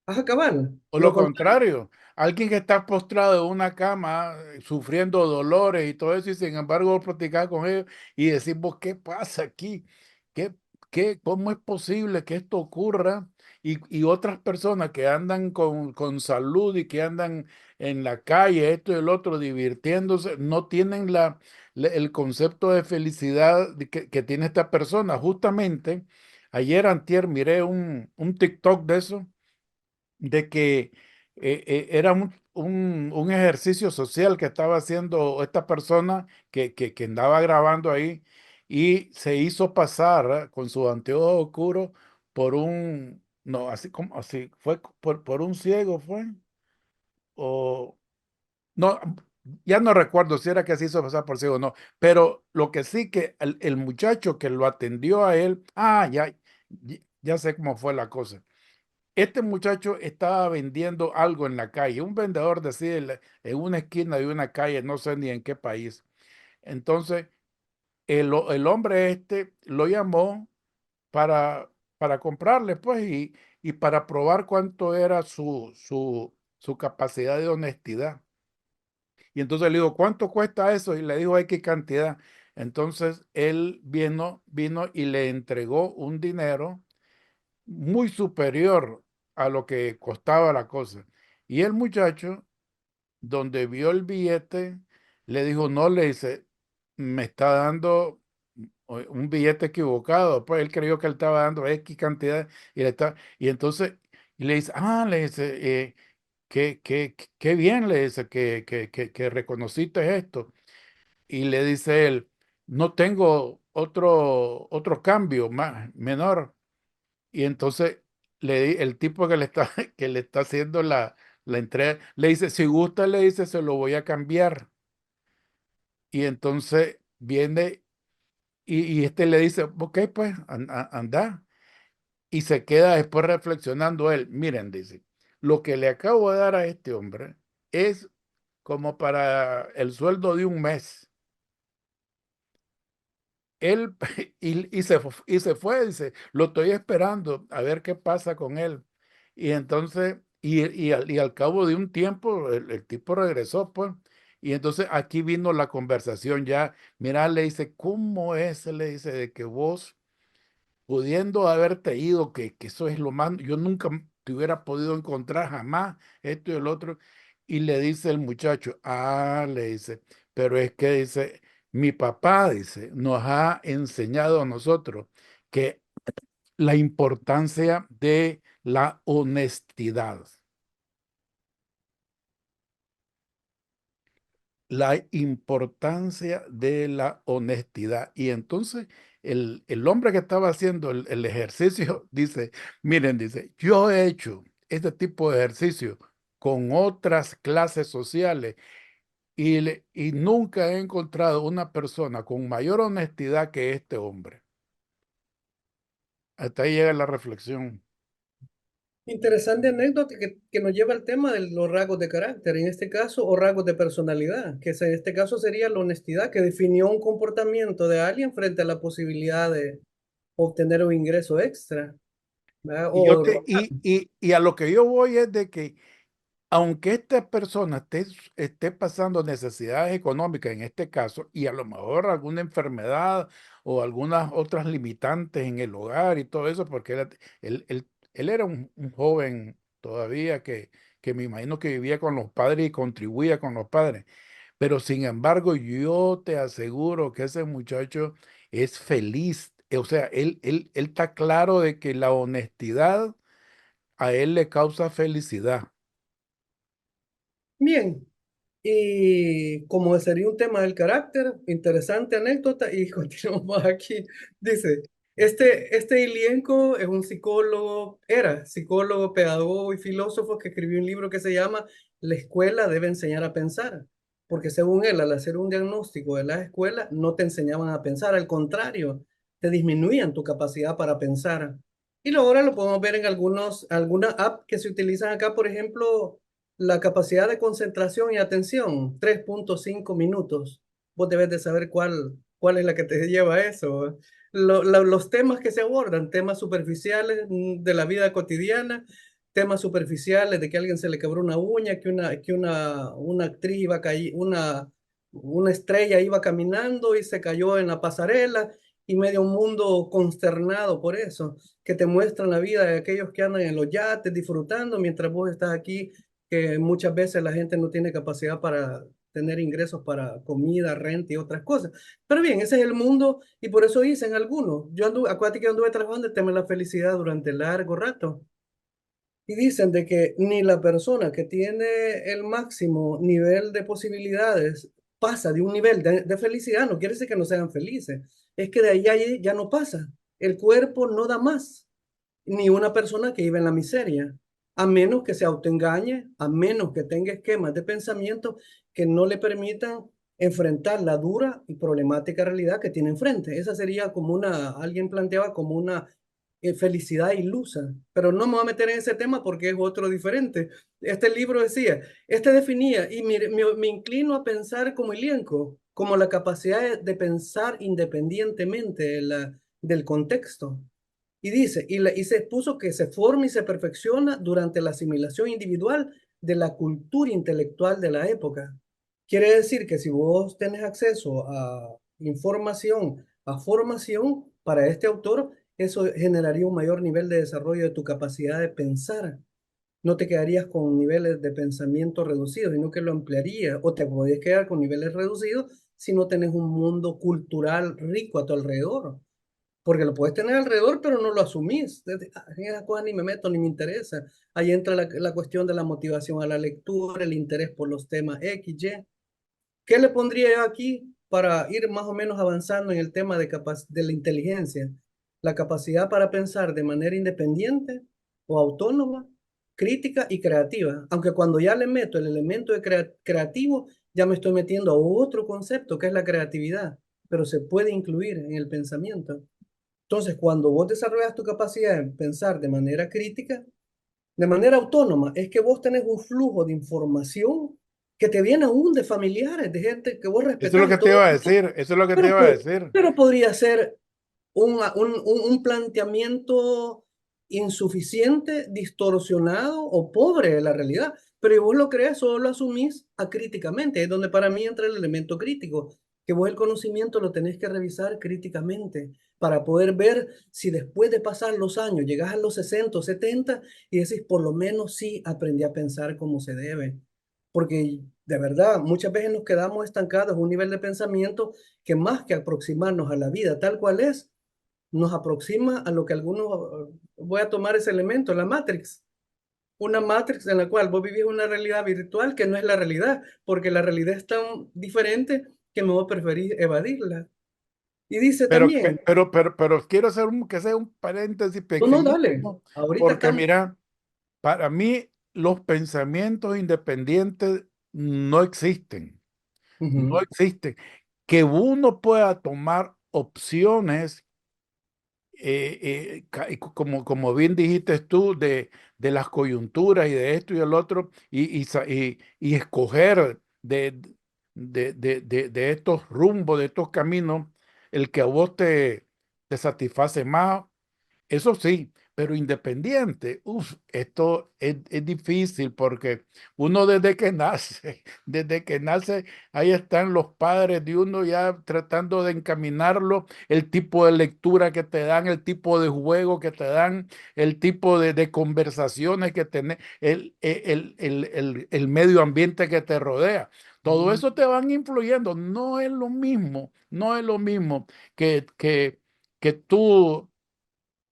haz acabar. O Lo lo contrario. contrario, alguien que está postrado en una cama sufriendo dolores y todo eso, y sin embargo vos platicás con ellos y decimos, ¿qué pasa aquí? ¿Qué, cómo es posible que esto ocurra? Y otras personas que andan con salud y que andan en la calle, esto y el otro, divirtiéndose, no tienen el concepto de felicidad que tiene esta persona. Justamente, ayer antier miré un TikTok de eso de que era un ejercicio social que estaba haciendo esta persona que andaba grabando ahí y se hizo pasar con su anteojo oscuro por no, así como así, fue por un ciego, fue, o no, ya no recuerdo si era que se hizo pasar por ciego o no, pero lo que sí que el muchacho que lo atendió a él, ya sé cómo fue la cosa. Este muchacho estaba vendiendo algo en la calle, un vendedor de así en una esquina de una calle, no sé ni en qué país. Entonces, el hombre este lo llamó para, para comprarle, pues, y para probar cuánto era su capacidad de honestidad. Y entonces le digo, ¿cuánto cuesta eso? Y le dijo, hay qué cantidad. Entonces, él vino y le entregó un dinero muy superior a lo que costaba la cosa. Y el muchacho, donde vio el billete, le dijo, no, le dice, me está dando un billete equivocado. Pues él creyó que él estaba dando X cantidad y entonces y le dice, le dice, qué bien, le dice, que reconociste esto. Y le dice él, no tengo otro cambio más, menor. Y entonces el tipo que le está, que le está haciendo la entrega, le dice, si gusta, le dice, se lo voy a cambiar. Y entonces viene y este le dice, ok, pues anda. Y se queda después reflexionando él. Miren, dice, lo que le acabo de dar a este hombre es como para el sueldo de un mes. Él y se fue, dice, lo estoy esperando a ver qué pasa con él. Y entonces, y al cabo de un tiempo, el tipo regresó, pues, y entonces aquí vino la conversación ya. Mira, le dice, ¿cómo es? Le dice, de que vos pudiendo haberte ido, que eso es lo más, yo nunca te hubiera podido encontrar jamás, esto y el otro. Y le dice el muchacho, le dice, pero es que dice, mi papá, dice, nos ha enseñado a nosotros que la importancia de la honestidad. La importancia de la honestidad. Y entonces el hombre que estaba haciendo el ejercicio dice, miren, dice, yo he hecho este tipo de ejercicio con otras clases sociales y nunca he encontrado una persona con mayor honestidad que este hombre. Hasta ahí llega la reflexión. Interesante anécdota que nos lleva al tema de los rasgos de carácter, en este caso, o rasgos de personalidad, en este caso sería la honestidad, que definió un comportamiento de alguien frente a la posibilidad de obtener un ingreso extra, ¿verdad? Y a lo que yo voy es de que aunque esta persona esté pasando necesidades económicas en este caso, y a lo mejor alguna enfermedad o algunas otras limitantes en el hogar y todo eso, porque él era un joven todavía que me imagino que vivía con los padres y contribuía con los padres, pero sin embargo yo te aseguro que ese muchacho es feliz. O sea, él está claro de que la honestidad a él le causa felicidad. Bien, y como sería un tema del carácter, interesante anécdota, y continuamos aquí. Dice, este Ilienko es un psicólogo, era psicólogo, pedagogo y filósofo que escribió un libro que se llama La escuela debe enseñar a pensar, porque según él, al hacer un diagnóstico de la escuela, no te enseñaban a pensar, al contrario, te disminuían tu capacidad para pensar. Y luego ahora lo podemos ver en algunas apps que se utilizan acá, por ejemplo, la capacidad de concentración y atención, 3.5 minutos. Vos debes de saber cuál es la que te lleva a eso. Los temas que se abordan, temas superficiales de la vida cotidiana, temas superficiales de que a alguien se le quebró una uña, una actriz iba a caer, una estrella iba caminando y se cayó en la pasarela y medio mundo consternado por eso, que te muestran la vida de aquellos que andan en los yates disfrutando mientras vos estás aquí, que muchas veces la gente no tiene capacidad para tener ingresos para comida, renta y otras cosas. Pero bien, ese es el mundo y por eso dicen algunos. Acuérdate que yo anduve trabajando el tema de la felicidad durante largo rato. Y dicen de que ni la persona que tiene el máximo nivel de posibilidades pasa de un nivel de felicidad, no quiere decir que no sean felices, es que de ahí ya no pasa. El cuerpo no da más, ni una persona que vive en la miseria, a menos que se autoengañe, a menos que tenga esquemas de pensamiento que no le permitan enfrentar la dura y problemática realidad que tiene enfrente. Esa sería como alguien planteaba como una felicidad ilusa, pero no me voy a meter en ese tema porque es otro diferente. Este libro decía, este definía, y me inclino a pensar como Ilienko, como la capacidad de pensar independientemente del contexto. Y dice, y se expuso que se forma y se perfecciona durante la asimilación individual de la cultura intelectual de la época. Quiere decir que si vos tenés acceso a información, a formación para este autor, eso generaría un mayor nivel de desarrollo de tu capacidad de pensar. No te quedarías con niveles de pensamiento reducidos, sino que lo ampliarías, o te podrías quedar con niveles reducidos si no tenés un mundo cultural rico a tu alrededor, porque lo puedes tener alrededor, pero no lo asumís. En esas cosas ni me meto, ni me interesa. Ahí entra la cuestión de la motivación a la lectura, el interés por los temas X, Y. ¿Qué le pondría yo aquí para ir más o menos avanzando en el tema de la inteligencia? La capacidad para pensar de manera independiente o autónoma, crítica y creativa. Aunque cuando ya le meto el elemento de creativo, ya me estoy metiendo a otro concepto que es la creatividad, pero se puede incluir en el pensamiento. Entonces, cuando vos desarrollas tu capacidad de pensar de manera crítica, de manera autónoma, es que vos tenés un flujo de información que te viene aún de familiares, de gente que vos Eso es lo respetás y que te todo, iba a decir, eso es lo que te pero, iba a decir. pero podría ser un planteamiento insuficiente, distorsionado o pobre de la realidad. Pero vos lo crees, solo lo asumís acríticamente. Es donde para mí entra el elemento crítico, que vos el conocimiento lo tenés que revisar críticamente para poder ver si después de pasar los años llegás a los 60 o 70 y decís, por lo menos sí aprendí a pensar como se debe. Porque de verdad, muchas veces nos quedamos estancados en un nivel de pensamiento que más que aproximarnos a la vida tal cual es, nos aproxima a lo que algunos, voy a tomar ese elemento, la Matrix. Una Matrix en la cual vos vivís una realidad virtual que no es la realidad, porque la realidad es tan diferente que me voy a preferir evadirla. Y dice también, Pero quiero hacer que sea un paréntesis no, no, dale, pequeñísimo, ahorita porque estamos. mira, para mí los pensamientos independientes no existen, no Ujú. existen. Que uno pueda tomar opciones como bien dijiste tú, de las coyunturas y de esto y el otro, y escoger de estos rumbos, de estos caminos, el que a vos te satisface más. Eso sí, pero independiente, esto es difícil porque uno desde que nace, desde que nace, ahí están los padres de uno ya tratando de encaminarlo, el tipo de lectura que te dan, el tipo de juego que te dan, el tipo de conversaciones que tenés, el medio ambiente que te rodea. Todo Ujú. eso te van influyendo. No es lo mismo, no es lo mismo que tú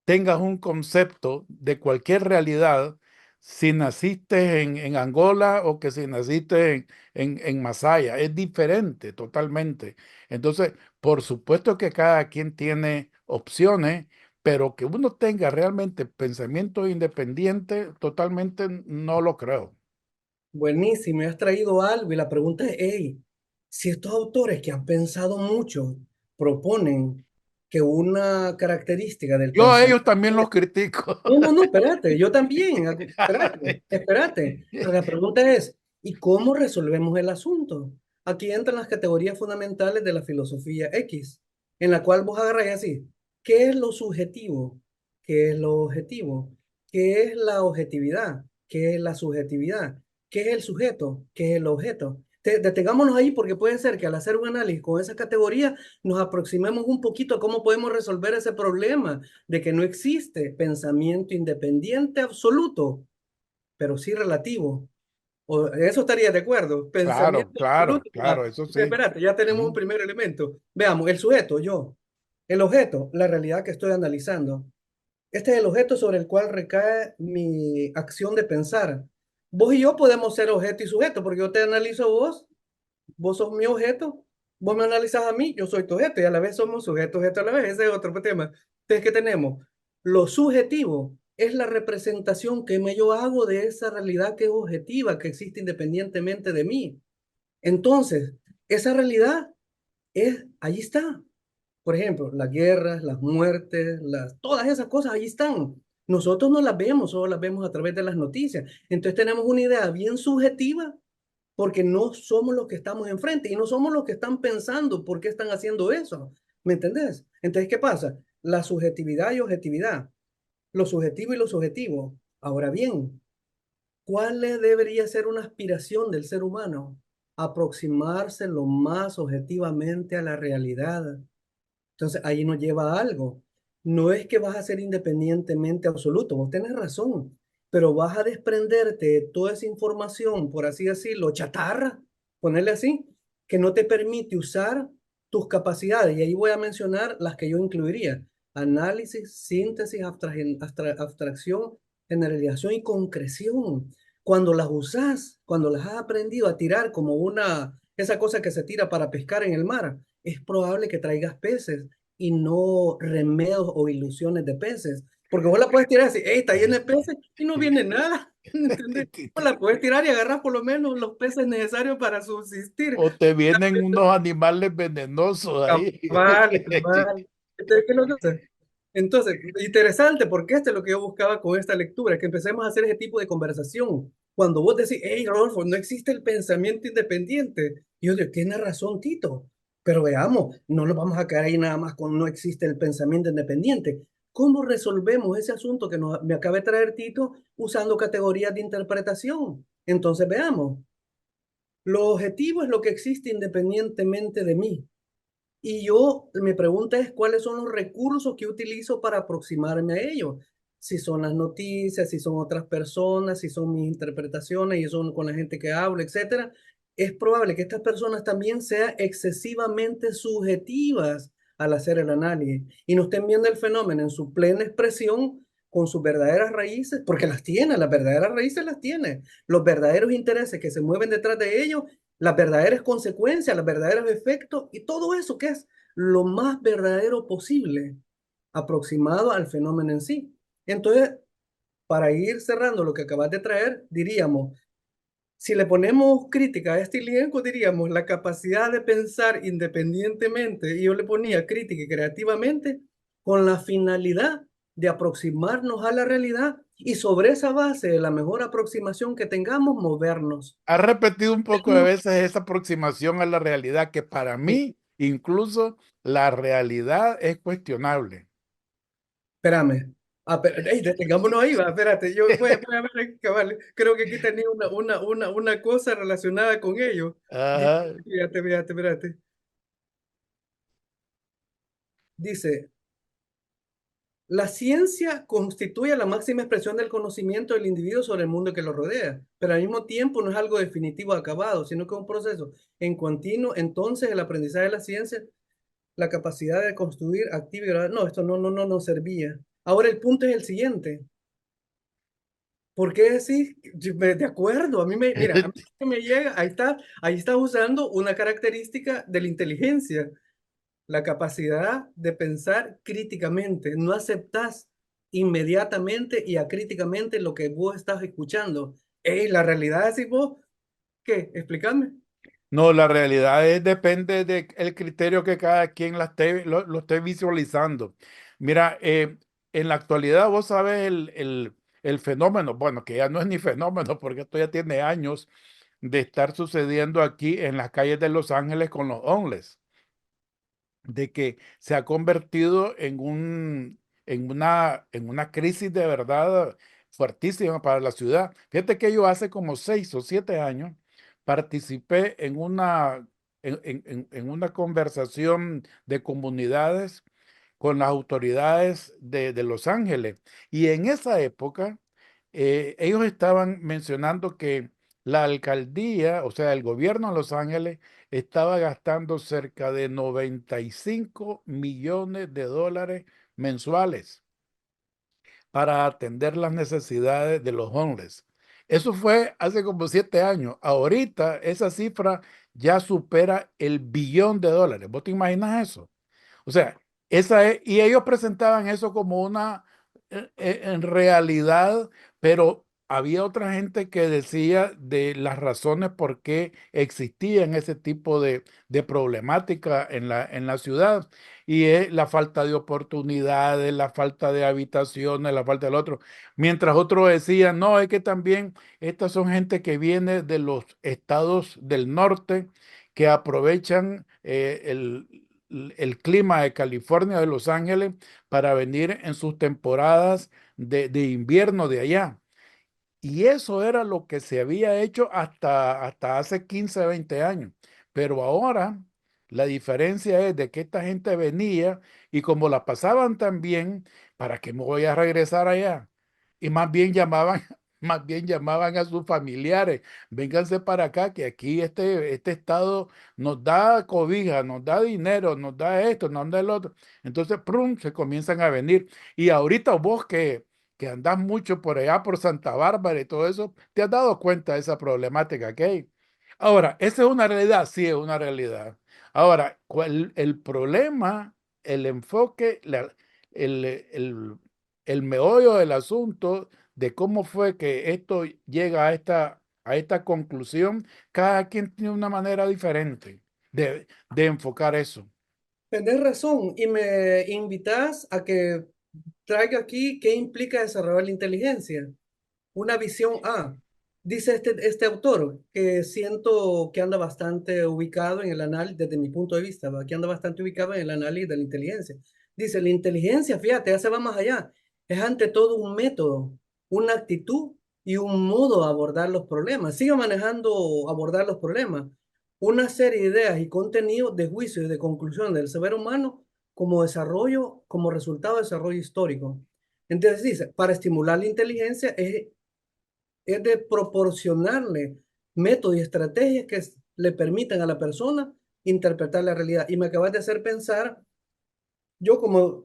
tengas un concepto de cualquier realidad si naciste en Angola o que si naciste en Masaya. Es diferente totalmente. Entonces, por supuesto que cada quien tiene opciones, pero que uno tenga realmente pensamiento independiente, totalmente no lo creo. Buenísimo, y has traído algo y la pregunta es, hey, si estos autores que han pensado mucho proponen que una característica del Yo a pensamiento... ellos también los critico. No, no, no, espérate, yo también, espérate. Pero la pregunta es, ¿y cómo resolvemos el asunto? Aquí entran las categorías fundamentales de la filosofía X, en la cual vos agarras y así, ¿qué es lo subjetivo? ¿Qué es lo objetivo? ¿Qué es la objetividad? ¿Qué es la subjetividad? ¿Qué es el sujeto? ¿Qué es el objeto? Detengámonos ahí porque puede ser que al hacer un análisis con esa categoría nos aproximemos un poquito a cómo podemos resolver ese problema de que no existe pensamiento independiente absoluto, pero sí relativo. O, ¿eso estaría de acuerdo? Claro, Pensamiento claro, absoluto. claro, eso sí. Espérate, ya tenemos un Ujú. primer elemento. Veamos, el sujeto, yo. El objeto, la realidad que estoy analizando. Este es el objeto sobre el cual recae mi acción de pensar. Vos y yo podemos ser objeto y sujeto, porque yo te analizo a vos, vos sos mi objeto, vos me analizas a mí, yo soy tu objeto, y a la vez somos sujeto, objeto a la vez. Ese es otro tema. Entonces, ¿qué tenemos? Lo subjetivo es la representación que yo hago de esa realidad que es objetiva, que existe independientemente de mí. Entonces, esa realidad es, ahí está. Por ejemplo, las guerras, las muertes, todas esas cosas ahí están. Nosotros no las vemos, solo las vemos a través de las noticias. Entonces tenemos una idea bien subjetiva porque no somos los que estamos enfrente y no somos los que están pensando por qué están haciendo eso. ¿Me entendés? Entonces, ¿qué pasa? La subjetividad y objetividad, lo subjetivo y lo subjetivo. Ahora bien, ¿cuál debería ser una aspiración del ser humano? Aproximarse lo más objetivamente a la realidad. Entonces, ahí nos lleva a algo. No es que vas a ser independientemente absoluto, vos tenés razón, pero vas a desprenderte de toda esa información, por así decirlo, chatarra, ponerle así, que no te permite usar tus capacidades. Y ahí voy a mencionar las que yo incluiría. Análisis, síntesis, abstracción, generalización y concreción. Cuando las usas, cuando las has aprendido a tirar como esa cosa que se tira para pescar en el mar, es probable que traigas peces y no remedios o ilusiones de peces. Porque vos la puedes tirar así, hey, está lleno de peces y no viene nada. ¿Entendés? Vos la puedes tirar y agarrar por lo menos los peces necesarios para subsistir. O te vienen unos animales venenosos ahí. Cabal, cabal. Entonces, ¿qué es lo que hace? Entonces, interesante, porque esto es lo que yo buscaba con esta lectura, que empecemos a hacer ese tipo de conversación. Cuando vos decís, hey, Rodolfo, no existe el pensamiento independiente. Y yo digo, tiene razón, Tito. Pero veamos, no nos vamos a quedar ahí nada más con no existe el pensamiento independiente. ¿Cómo resolvemos ese asunto que me acaba de traer Tito usando categorías de interpretación? Entonces, veamos. Lo objetivo es lo que existe independientemente de mí. Y yo, mi pregunta es, ¿cuáles son los recursos que utilizo para aproximarme a ellos? Si son las noticias, si son otras personas, si son mis interpretaciones y son con la gente que hablo, etcétera. Es probable que estas personas también sean excesivamente subjetivas al hacer el análisis y no estén viendo el fenómeno en su plena expresión con sus verdaderas raíces, porque las tiene, las verdaderas raíces las tiene, los verdaderos intereses que se mueven detrás de ellos, las verdaderas consecuencias, los verdaderos efectos y todo eso que es lo más verdadero posible, aproximado al fenómeno en sí. Entonces, para ir cerrando lo que acabas de traer, diríamos, si le ponemos crítica a este elenco, diríamos la capacidad de pensar independientemente, y yo le ponía crítica y creativamente, con la finalidad de aproximarnos a la realidad y sobre esa base de la mejor aproximación que tengamos, movernos. Ha repetido un poco de veces esa aproximación a la realidad, que para Sí, mí, incluso la realidad es cuestionable. espérame. Ah, ey, detengámonos ahí, va, espérate, voy a ver, cabal, creo que aquí tenía una cosa relacionada con ello. Dice, Ajá. fíjate. Dice, la ciencia constituye la máxima expresión del conocimiento del individuo sobre el mundo que lo rodea, pero al mismo tiempo no es algo definitivo acabado, sino que es un proceso en continuo. Entonces, el aprendizaje de la ciencia, la capacidad de construir actividad, no, esto no servía. Ahora el punto es el siguiente. ¿Por qué decís? De acuerdo, mira, a mí me llega, ahí está usando una característica de la inteligencia, la capacidad de pensar críticamente. No aceptás inmediatamente y acríticamente lo que vos estás escuchando. Ey, la realidad es vos, ¿qué? Explícame. No, la realidad es, depende del criterio que cada quien lo esté visualizando. Mira, en la actualidad vos sabes el fenómeno, bueno, que ya no es ni fenómeno, porque esto ya tiene años de estar sucediendo aquí en las calles de Los Ángeles con los homeless, de que se ha convertido en una crisis de verdad fuertísima para la ciudad. Fíjate que yo hace como 6 o 7 años participé en una conversación de comunidades con las autoridades de Los Ángeles. Y en esa época, ellos estaban mencionando que la alcaldía, o sea, el gobierno de Los Ángeles, estaba gastando cerca de 95 millones de dólares mensuales para atender las necesidades de los homeless. Eso fue hace como 7 años. Ahorita esa cifra ya supera el billón de dólares. ¿Vos te imaginas eso? O sea, y ellos presentaban eso como una en realidad, pero había otra gente que decía de las razones por qué existían ese tipo de problemática en la ciudad. Y es la falta de oportunidades, la falta de habitaciones, la falta del otro. Mientras otros decían, no, es que también estas son gente que viene de los estados del norte que aprovechan el clima de California, de Los Ángeles, para venir en sus temporadas de invierno de allá. Y eso era lo que se había hecho hasta hace 15 20 años. Pero ahora la diferencia es de que esta gente venía y como la pasaban tan bien, ¿para qué me voy a regresar allá? Y más bien llamaban, más bien llamaban a sus familiares, vénganse para acá, que aquí este estado nos da cobija, nos da dinero, nos da esto, nos da el otro. Entonces, ¡prum!, se comienzan a venir. Y ahorita vos que andas mucho por allá, por Santa Bárbara y todo eso, te has dado cuenta de esa problemática que hay. Ahora, ¿esa es una realidad? Sí, es una realidad. Ahora, el problema, el enfoque, el, el, el meollo del asunto de cómo fue que esto llega a esta conclusión, cada quien tiene una manera diferente de enfocar eso. Tenés razón y me invitas a que traiga aquí qué implica desarrollar la inteligencia. Una visión A. Dice este autor que siento que anda bastante ubicado en el análisis, desde mi punto de vista, ¿va? Que anda bastante ubicado en el análisis de la inteligencia. Dice, la inteligencia, fíjate, ya se va más allá. Es ante todo un método, una actitud y un modo de abordar los problemas. Sigue manejando abordar los problemas. Una serie de ideas y contenidos de juicio y de conclusión del saber humano como desarrollo, como resultado de desarrollo histórico. Entonces dice, para estimular la inteligencia es de proporcionarle métodos y estrategias que le permitan a la persona interpretar la realidad. Y me acabas de hacer pensar, yo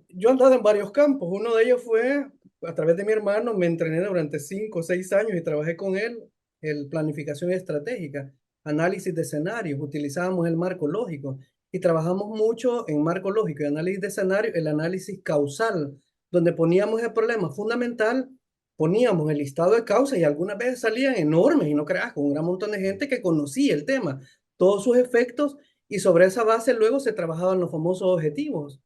he andado en varios campos, uno de ellos fue, a través de mi hermano, me entrené durante 5 o 6 años y trabajé con él en planificación estratégica, análisis de escenarios, utilizábamos el marco lógico y trabajamos mucho en marco lógico y análisis de escenario, el análisis causal, donde poníamos el problema fundamental, poníamos el listado de causas y algunas veces salían enormes y no creas, con un gran montón de gente que conocía el tema, todos sus efectos y sobre esa base luego se trabajaban los famosos objetivos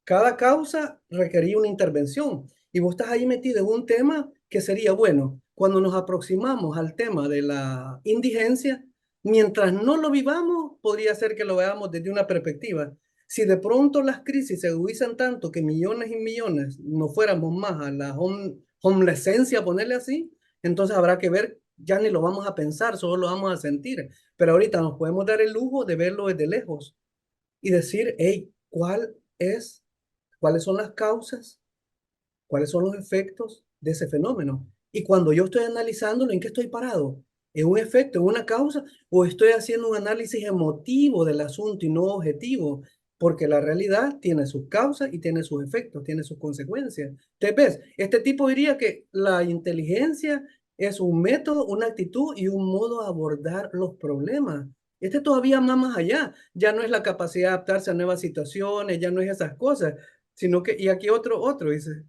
Cada causa requería una intervención y vos estás ahí metido en un tema que sería bueno. Cuando nos aproximamos al tema de la indigencia, mientras no lo vivamos, podría ser que lo veamos desde una perspectiva. Si de pronto las crisis se agudizan tanto que millones y millones no fuéramos más a la homelescencia, ponerle así, entonces habrá que ver, ya ni lo vamos a pensar, solo lo vamos a sentir. Pero ahorita nos podemos dar el lujo de verlo desde lejos y decir, hey, ¿cuáles son las causas? ¿Cuáles son los efectos de ese fenómeno? Y cuando yo estoy analizándolo, ¿en qué estoy parado? ¿En un efecto, en una causa? ¿O estoy haciendo un análisis emotivo del asunto y no objetivo? Porque la realidad tiene sus causas y tiene sus efectos, tiene sus consecuencias. Entonces, ves, este tipo diría que la inteligencia es un método, una actitud y un modo de abordar los problemas. Este todavía va más allá. Ya no es la capacidad de adaptarse a nuevas situaciones, ya no es esas cosas, sino que, y aquí otro dice,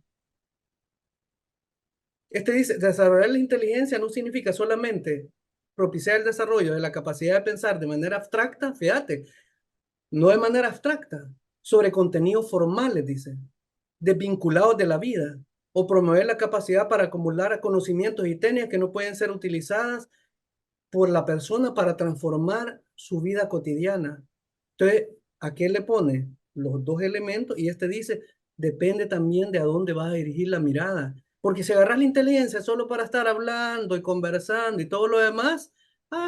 este dice, desarrollar la inteligencia no significa solamente propiciar el desarrollo de la capacidad de pensar de manera abstracta, fíjate, no de manera abstracta, sobre contenidos formales, dice, desvinculados de la vida, o promover la capacidad para acumular conocimientos y técnicas que no pueden ser utilizadas por la persona para transformar su vida cotidiana. Entonces, ¿a qué le pone? Los dos elementos y este dice, depende también de a dónde vas a dirigir la mirada. Porque si agarras la inteligencia solo para estar hablando y conversando y todo lo demás,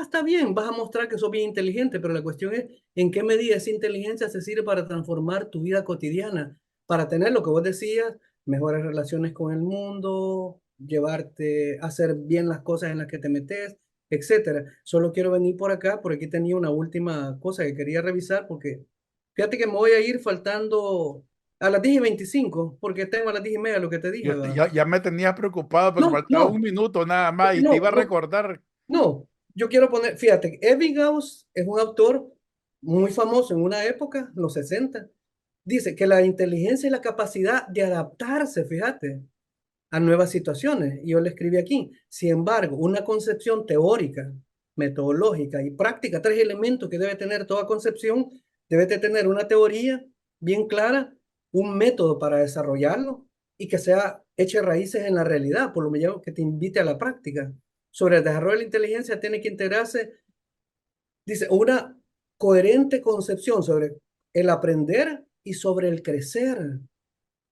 está bien, vas a mostrar que sos bien inteligente, pero la cuestión es en qué medida esa inteligencia se sirve para transformar tu vida cotidiana, para tener lo que vos decías, mejores relaciones con el mundo, llevarte a hacer bien las cosas en las que te metes, etcétera. Solo quiero venir por acá, por aquí tenía una última cosa que quería revisar, porque fíjate que me voy a ir faltando a las 10:25, porque tengo a las 10:30 lo que te dije, va. Ya me tenía preocupado porque No, faltaba un no, minuto nada más porque y te no, iba a no, recordar. no. Yo quiero poner, fíjate, Ebbinghaus es un autor muy famoso en una época, los 60. Dice que la inteligencia es la capacidad de adaptarse, fíjate, a nuevas situaciones. Y yo le escribí aquí, sin embargo, una concepción teórica, metodológica y práctica, tres elementos que debe tener toda concepción, debe de tener una teoría bien clara, un método para desarrollarlo y que sea eche raíces en la realidad, por lo menos que te invite a la práctica. Sobre el desarrollo de la inteligencia tiene que integrarse, dice, una coherente concepción sobre el aprender y sobre el crecer.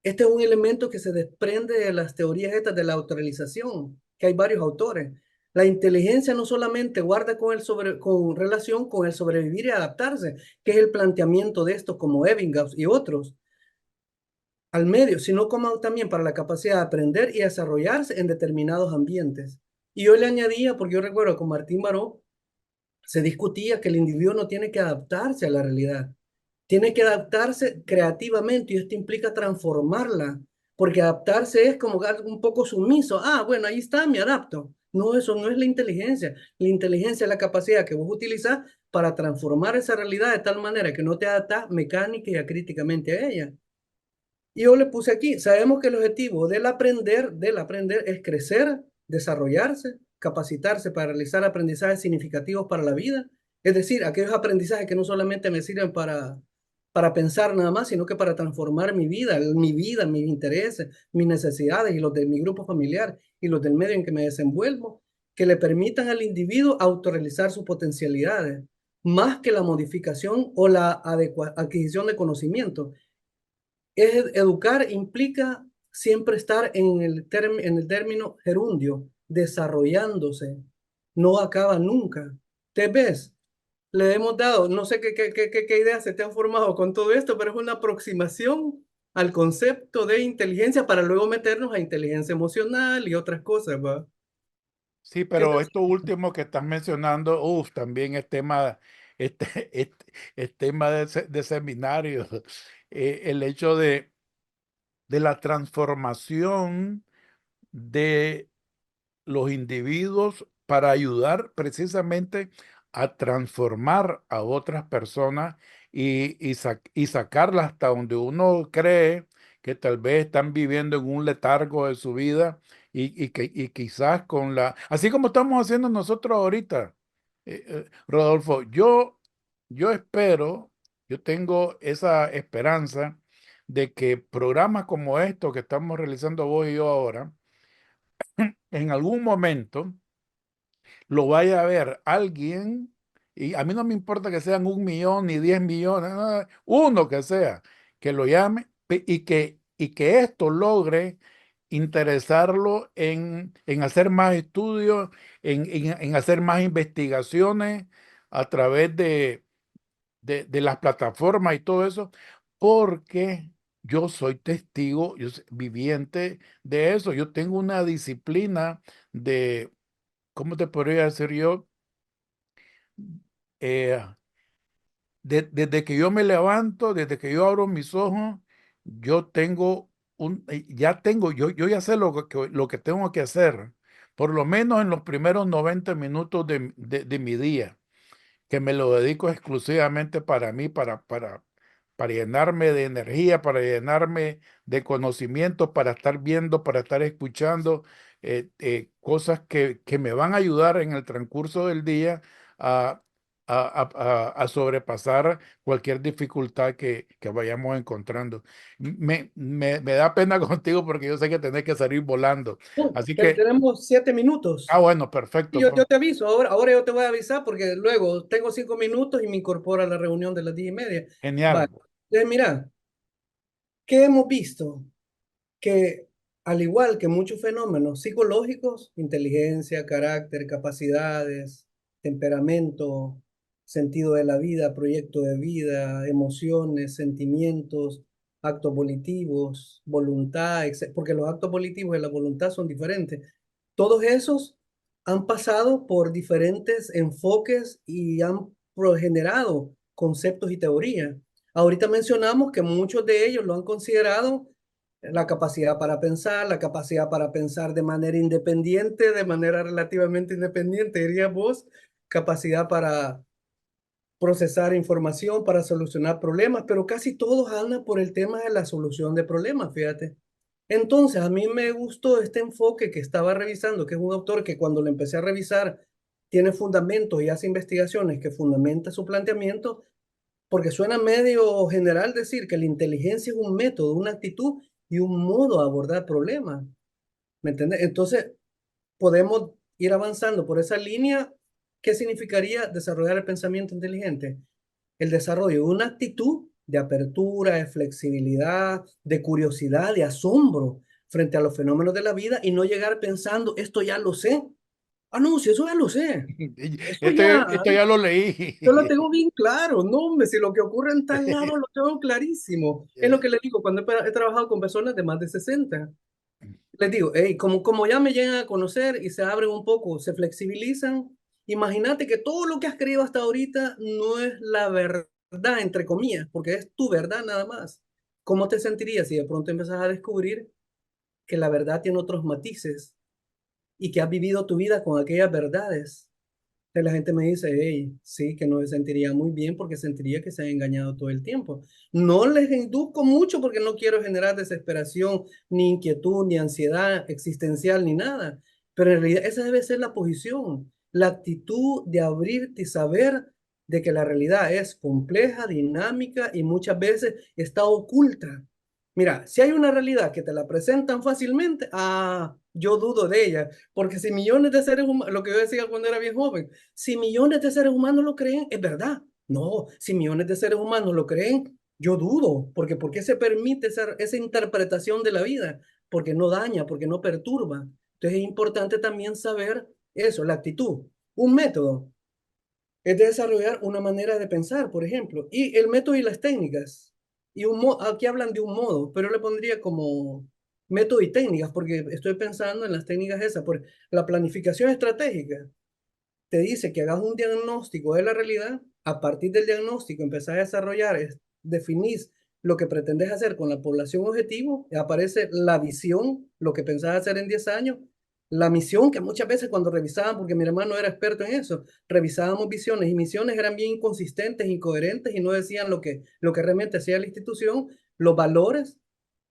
Este es un elemento que se desprende de las teorías estas de la autorrealización, que hay varios autores. La inteligencia no solamente guarda con relación con el sobrevivir y adaptarse, que es el planteamiento de estos como Ebbinghaus y otros, al medio, sino como también para la capacidad de aprender y desarrollarse en determinados ambientes. Y yo le añadía, porque yo recuerdo con Martín Baró, se discutía que el individuo no tiene que adaptarse a la realidad, tiene que adaptarse creativamente y esto implica transformarla, porque adaptarse es como algo un poco sumiso. Bueno, ahí está, me adapto. No, eso no es la inteligencia. La inteligencia es la capacidad que vos utilizás para transformar esa realidad de tal manera que no te adaptas mecánica y acríticamente a ella. Y yo le puse aquí, sabemos que el objetivo del aprender es crecer, desarrollarse, capacitarse para realizar aprendizajes significativos para la vida. Es decir, aquellos aprendizajes que no solamente me sirven para pensar nada más, sino que para transformar mi vida, mis intereses, mis necesidades y los de mi grupo familiar y los del medio en que me desenvuelvo, que le permitan al individuo autorrealizar sus potencialidades, más que la modificación o la adquisición de conocimiento. Educar implica siempre estar en el término gerundio, desarrollándose, no acaba nunca. ¿Te ves? Le hemos dado, no sé qué ideas se te han formado con todo esto, pero es una aproximación al concepto de inteligencia para luego meternos a inteligencia emocional y otras cosas, ¿va? Sí, ¿Qué te- pero esto último que estás mencionando, también este, es tema de seminario. El hecho de la transformación de los individuos para ayudar precisamente a transformar a otras personas y sacarlas hasta donde uno cree que tal vez están viviendo en un letargo de su vida y quizás así como estamos haciendo nosotros ahorita, Rodolfo, yo espero, yo tengo esa esperanza de que programas como estos que estamos realizando vos y yo ahora, en algún momento lo vaya a ver alguien, y a mí no me importa que sean 1 millón ni 10 millones, no, uno que sea, que lo llame y que esto logre interesarlo en hacer más estudios, en hacer más investigaciones a través de las plataformas y todo eso, porque yo soy testigo, viviente de eso. Yo tengo una disciplina de, ¿cómo te podría decir yo? Eh, desde que yo me levanto, desde que yo abro mis ojos, yo tengo yo ya sé lo que tengo que hacer, por lo menos en los primeros 90 minutos de mi día, que me lo dedico exclusivamente para mí, para llenarme de energía, para llenarme de conocimiento, para estar viendo, para estar escuchando cosas que me van a ayudar en el transcurso del día a, a sobrepasar cualquier dificultad que vayamos encontrando. Me da pena contigo porque yo sé que tenés que salir volando. Así que, Tenemos 7 minutos. bueno, Y perfecto, yo pues, te aviso, ahora yo te voy a avisar porque luego tengo 5 minutos y me incorporo a la reunión de las 10:30. genial. Vale. Entonces, mira, ¿qué hemos visto? Que al igual que muchos fenómenos psicológicos, inteligencia, carácter, capacidades, temperamento, sentido de la vida, proyecto de vida, emociones, sentimientos, actos volitivos, voluntad, porque los actos volitivos y la voluntad son diferentes. Todos esos han pasado por diferentes enfoques y han generado conceptos y teorías. Ahorita mencionamos que muchos de ellos lo han considerado la capacidad para pensar, la capacidad para pensar de manera independiente, de manera relativamente independiente, dirías vos, capacidad para procesar información, para solucionar problemas, pero casi todos andan por el tema de la solución de problemas, fíjate. Entonces, a mí me gustó este enfoque que estaba revisando, que es un autor que cuando lo empecé a revisar tiene fundamentos y hace investigaciones que fundamenta su planteamiento, porque suena medio general decir que la inteligencia es un método, una actitud y un modo de abordar problemas. ¿Me entiendes? Entonces, podemos ir avanzando por esa línea. ¿Qué significaría desarrollar el pensamiento inteligente? El desarrollo de una actitud de apertura, de flexibilidad, de curiosidad, de asombro frente a los fenómenos de la vida y no llegar pensando, esto ya lo sé. Ah, no, si eso ya lo sé. Eso ya, Esto ya lo leí. yo lo tengo bien claro, no, hombre, si lo que ocurre en tal lado lo tengo clarísimo. Es lo que le digo cuando he trabajado con personas de más de 60. Les digo, hey, como ya me llegan a conocer y se abren un poco, se flexibilizan, imagínate que todo lo que has creído hasta ahorita no es la verdad, entre comillas, porque es tu verdad nada más. ¿Cómo te sentirías si de pronto empiezas a descubrir que la verdad tiene otros matices y que has vivido tu vida con aquellas verdades? Entonces la gente me dice, hey, sí, que no se sentiría muy bien porque sentiría que se han engañado todo el tiempo. No les induzco mucho porque no quiero generar desesperación, ni inquietud, ni ansiedad existencial, ni nada. Pero en realidad esa debe ser la posición, la actitud de abrirte y saber de que la realidad es compleja, dinámica y muchas veces está oculta. Mira, si hay una realidad que te la presentan fácilmente, yo dudo de ella, porque si millones de seres humanos, lo que yo decía cuando era bien joven, si millones de seres humanos lo creen, es verdad. No, si millones de seres humanos lo creen, yo dudo, porque ¿por qué se permite esa interpretación de la vida? Porque no daña, porque no perturba. Entonces es importante también saber eso, la actitud. Un método es desarrollar una manera de pensar, por ejemplo, y el método y las técnicas. Y aquí hablan de un modo, pero le pondría como método y técnicas, porque estoy pensando en las técnicas esas, por la planificación estratégica te dice que hagas un diagnóstico de la realidad, a partir del diagnóstico empezás a desarrollar, definís lo que pretendes hacer con la población objetivo, y aparece la visión, lo que pensás hacer en 10 años, la misión, que muchas veces cuando revisaban, porque mi hermano era experto en eso, revisábamos visiones y misiones eran bien inconsistentes, incoherentes y no decían lo que realmente hacía la institución, los valores,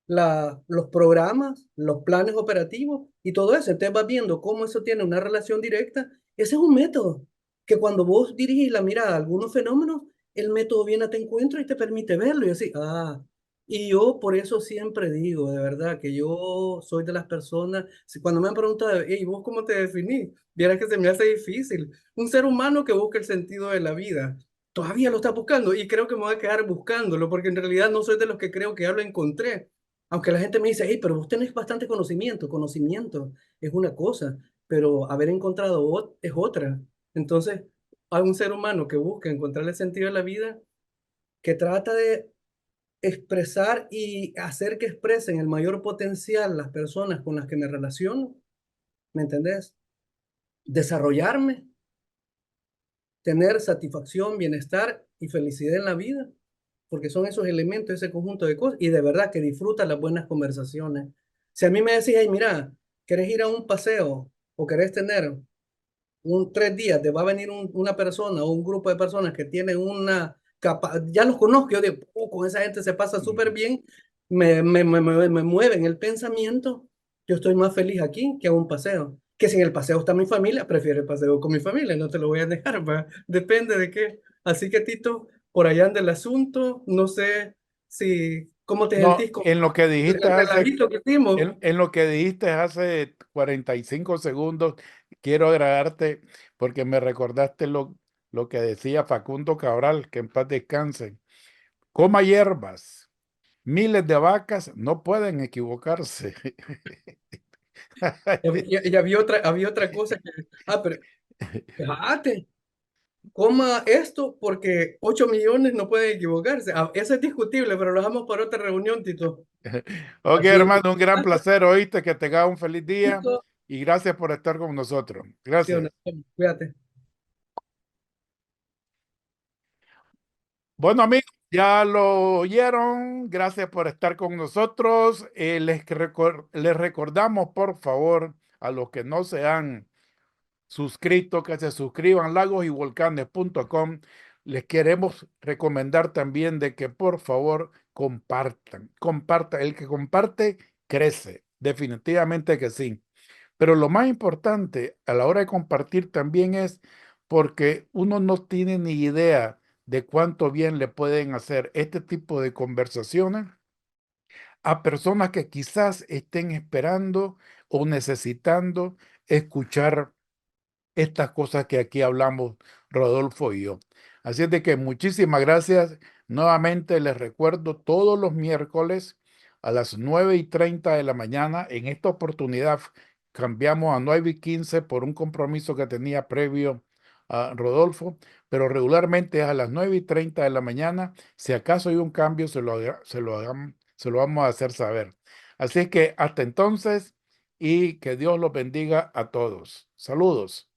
los programas, los planes operativos y todo eso. Entonces vas viendo cómo eso tiene una relación directa. Ese es un método que cuando vos dirigís la mirada a algunos fenómenos, el método viene a tu encuentro y te permite verlo y decir, Y yo por eso siempre digo, de verdad, que yo soy de las personas, cuando me han preguntado, hey, ¿vos cómo te definís? Vieras que se me hace difícil. Un ser humano que busca el sentido de la vida, todavía lo está buscando y creo que me voy a quedar buscándolo, porque en realidad no soy de los que creo que ya lo encontré. Aunque la gente me dice, hey, pero vos tenés bastante conocimiento, conocimiento es una cosa, pero haber encontrado es otra. Entonces, hay un ser humano que busca encontrar el sentido de la vida, que trata de expresar y hacer que expresen el mayor potencial las personas con las que me relaciono, ¿me entendés? Desarrollarme, tener satisfacción, bienestar y felicidad en la vida, porque son esos elementos, ese conjunto de cosas, y de verdad que disfruta las buenas conversaciones. Si a mí me decís, hey, mira, ¿querés ir a un paseo o querés tener 3 días? Te va a venir una persona o un grupo de personas que tienen una capa, ya los conozco, yo digo, con esa gente se pasa súper bien, me mueven el pensamiento, yo estoy más feliz aquí que a un paseo. Que si en el paseo está mi familia, prefiero el paseo con mi familia, no te lo voy a negar, ¿va? Depende de qué. Así que Tito, por allá anda el asunto, no sé si, ¿cómo te No, sentís con en lo que dijiste el hace, relajito que hicimos? en lo que dijiste hace 45 segundos, quiero agradarte porque me recordaste lo que decía Facundo Cabral, que en paz descanse. Coma hierbas, miles de vacas no pueden equivocarse. Y había otra cosa que, pero fíjate, coma esto porque 8 millones no pueden equivocarse. Eso es discutible, pero lo dejamos para otra reunión, Tito. Ok, Así es. hermano, un gran Gracias, placer, oíste, que tengas un feliz día Tito. y gracias por estar con nosotros. Sí, Gracias. cuídate. Bueno, amigos, ya lo oyeron. Gracias por estar con nosotros. Les recordamos, por favor, a los que no se han suscrito, que se suscriban lagosyvolcanes.com. Les queremos recomendar también de que por favor compartan. Compartan. El que comparte crece. Definitivamente que sí. Pero lo más importante a la hora de compartir también es porque uno no tiene ni idea de cuánto bien le pueden hacer este tipo de conversaciones a personas que quizás estén esperando o necesitando escuchar estas cosas que aquí hablamos, Rodolfo y yo. Así es de que muchísimas gracias. Nuevamente les recuerdo todos los miércoles a las 9:30 de la mañana. En esta oportunidad cambiamos a 9:15 por un compromiso que tenía previo a Rodolfo, pero regularmente es a las 9:30 de la mañana. Si acaso hay un cambio, se lo vamos a hacer saber. Así es que hasta entonces y que Dios los bendiga a todos. Saludos.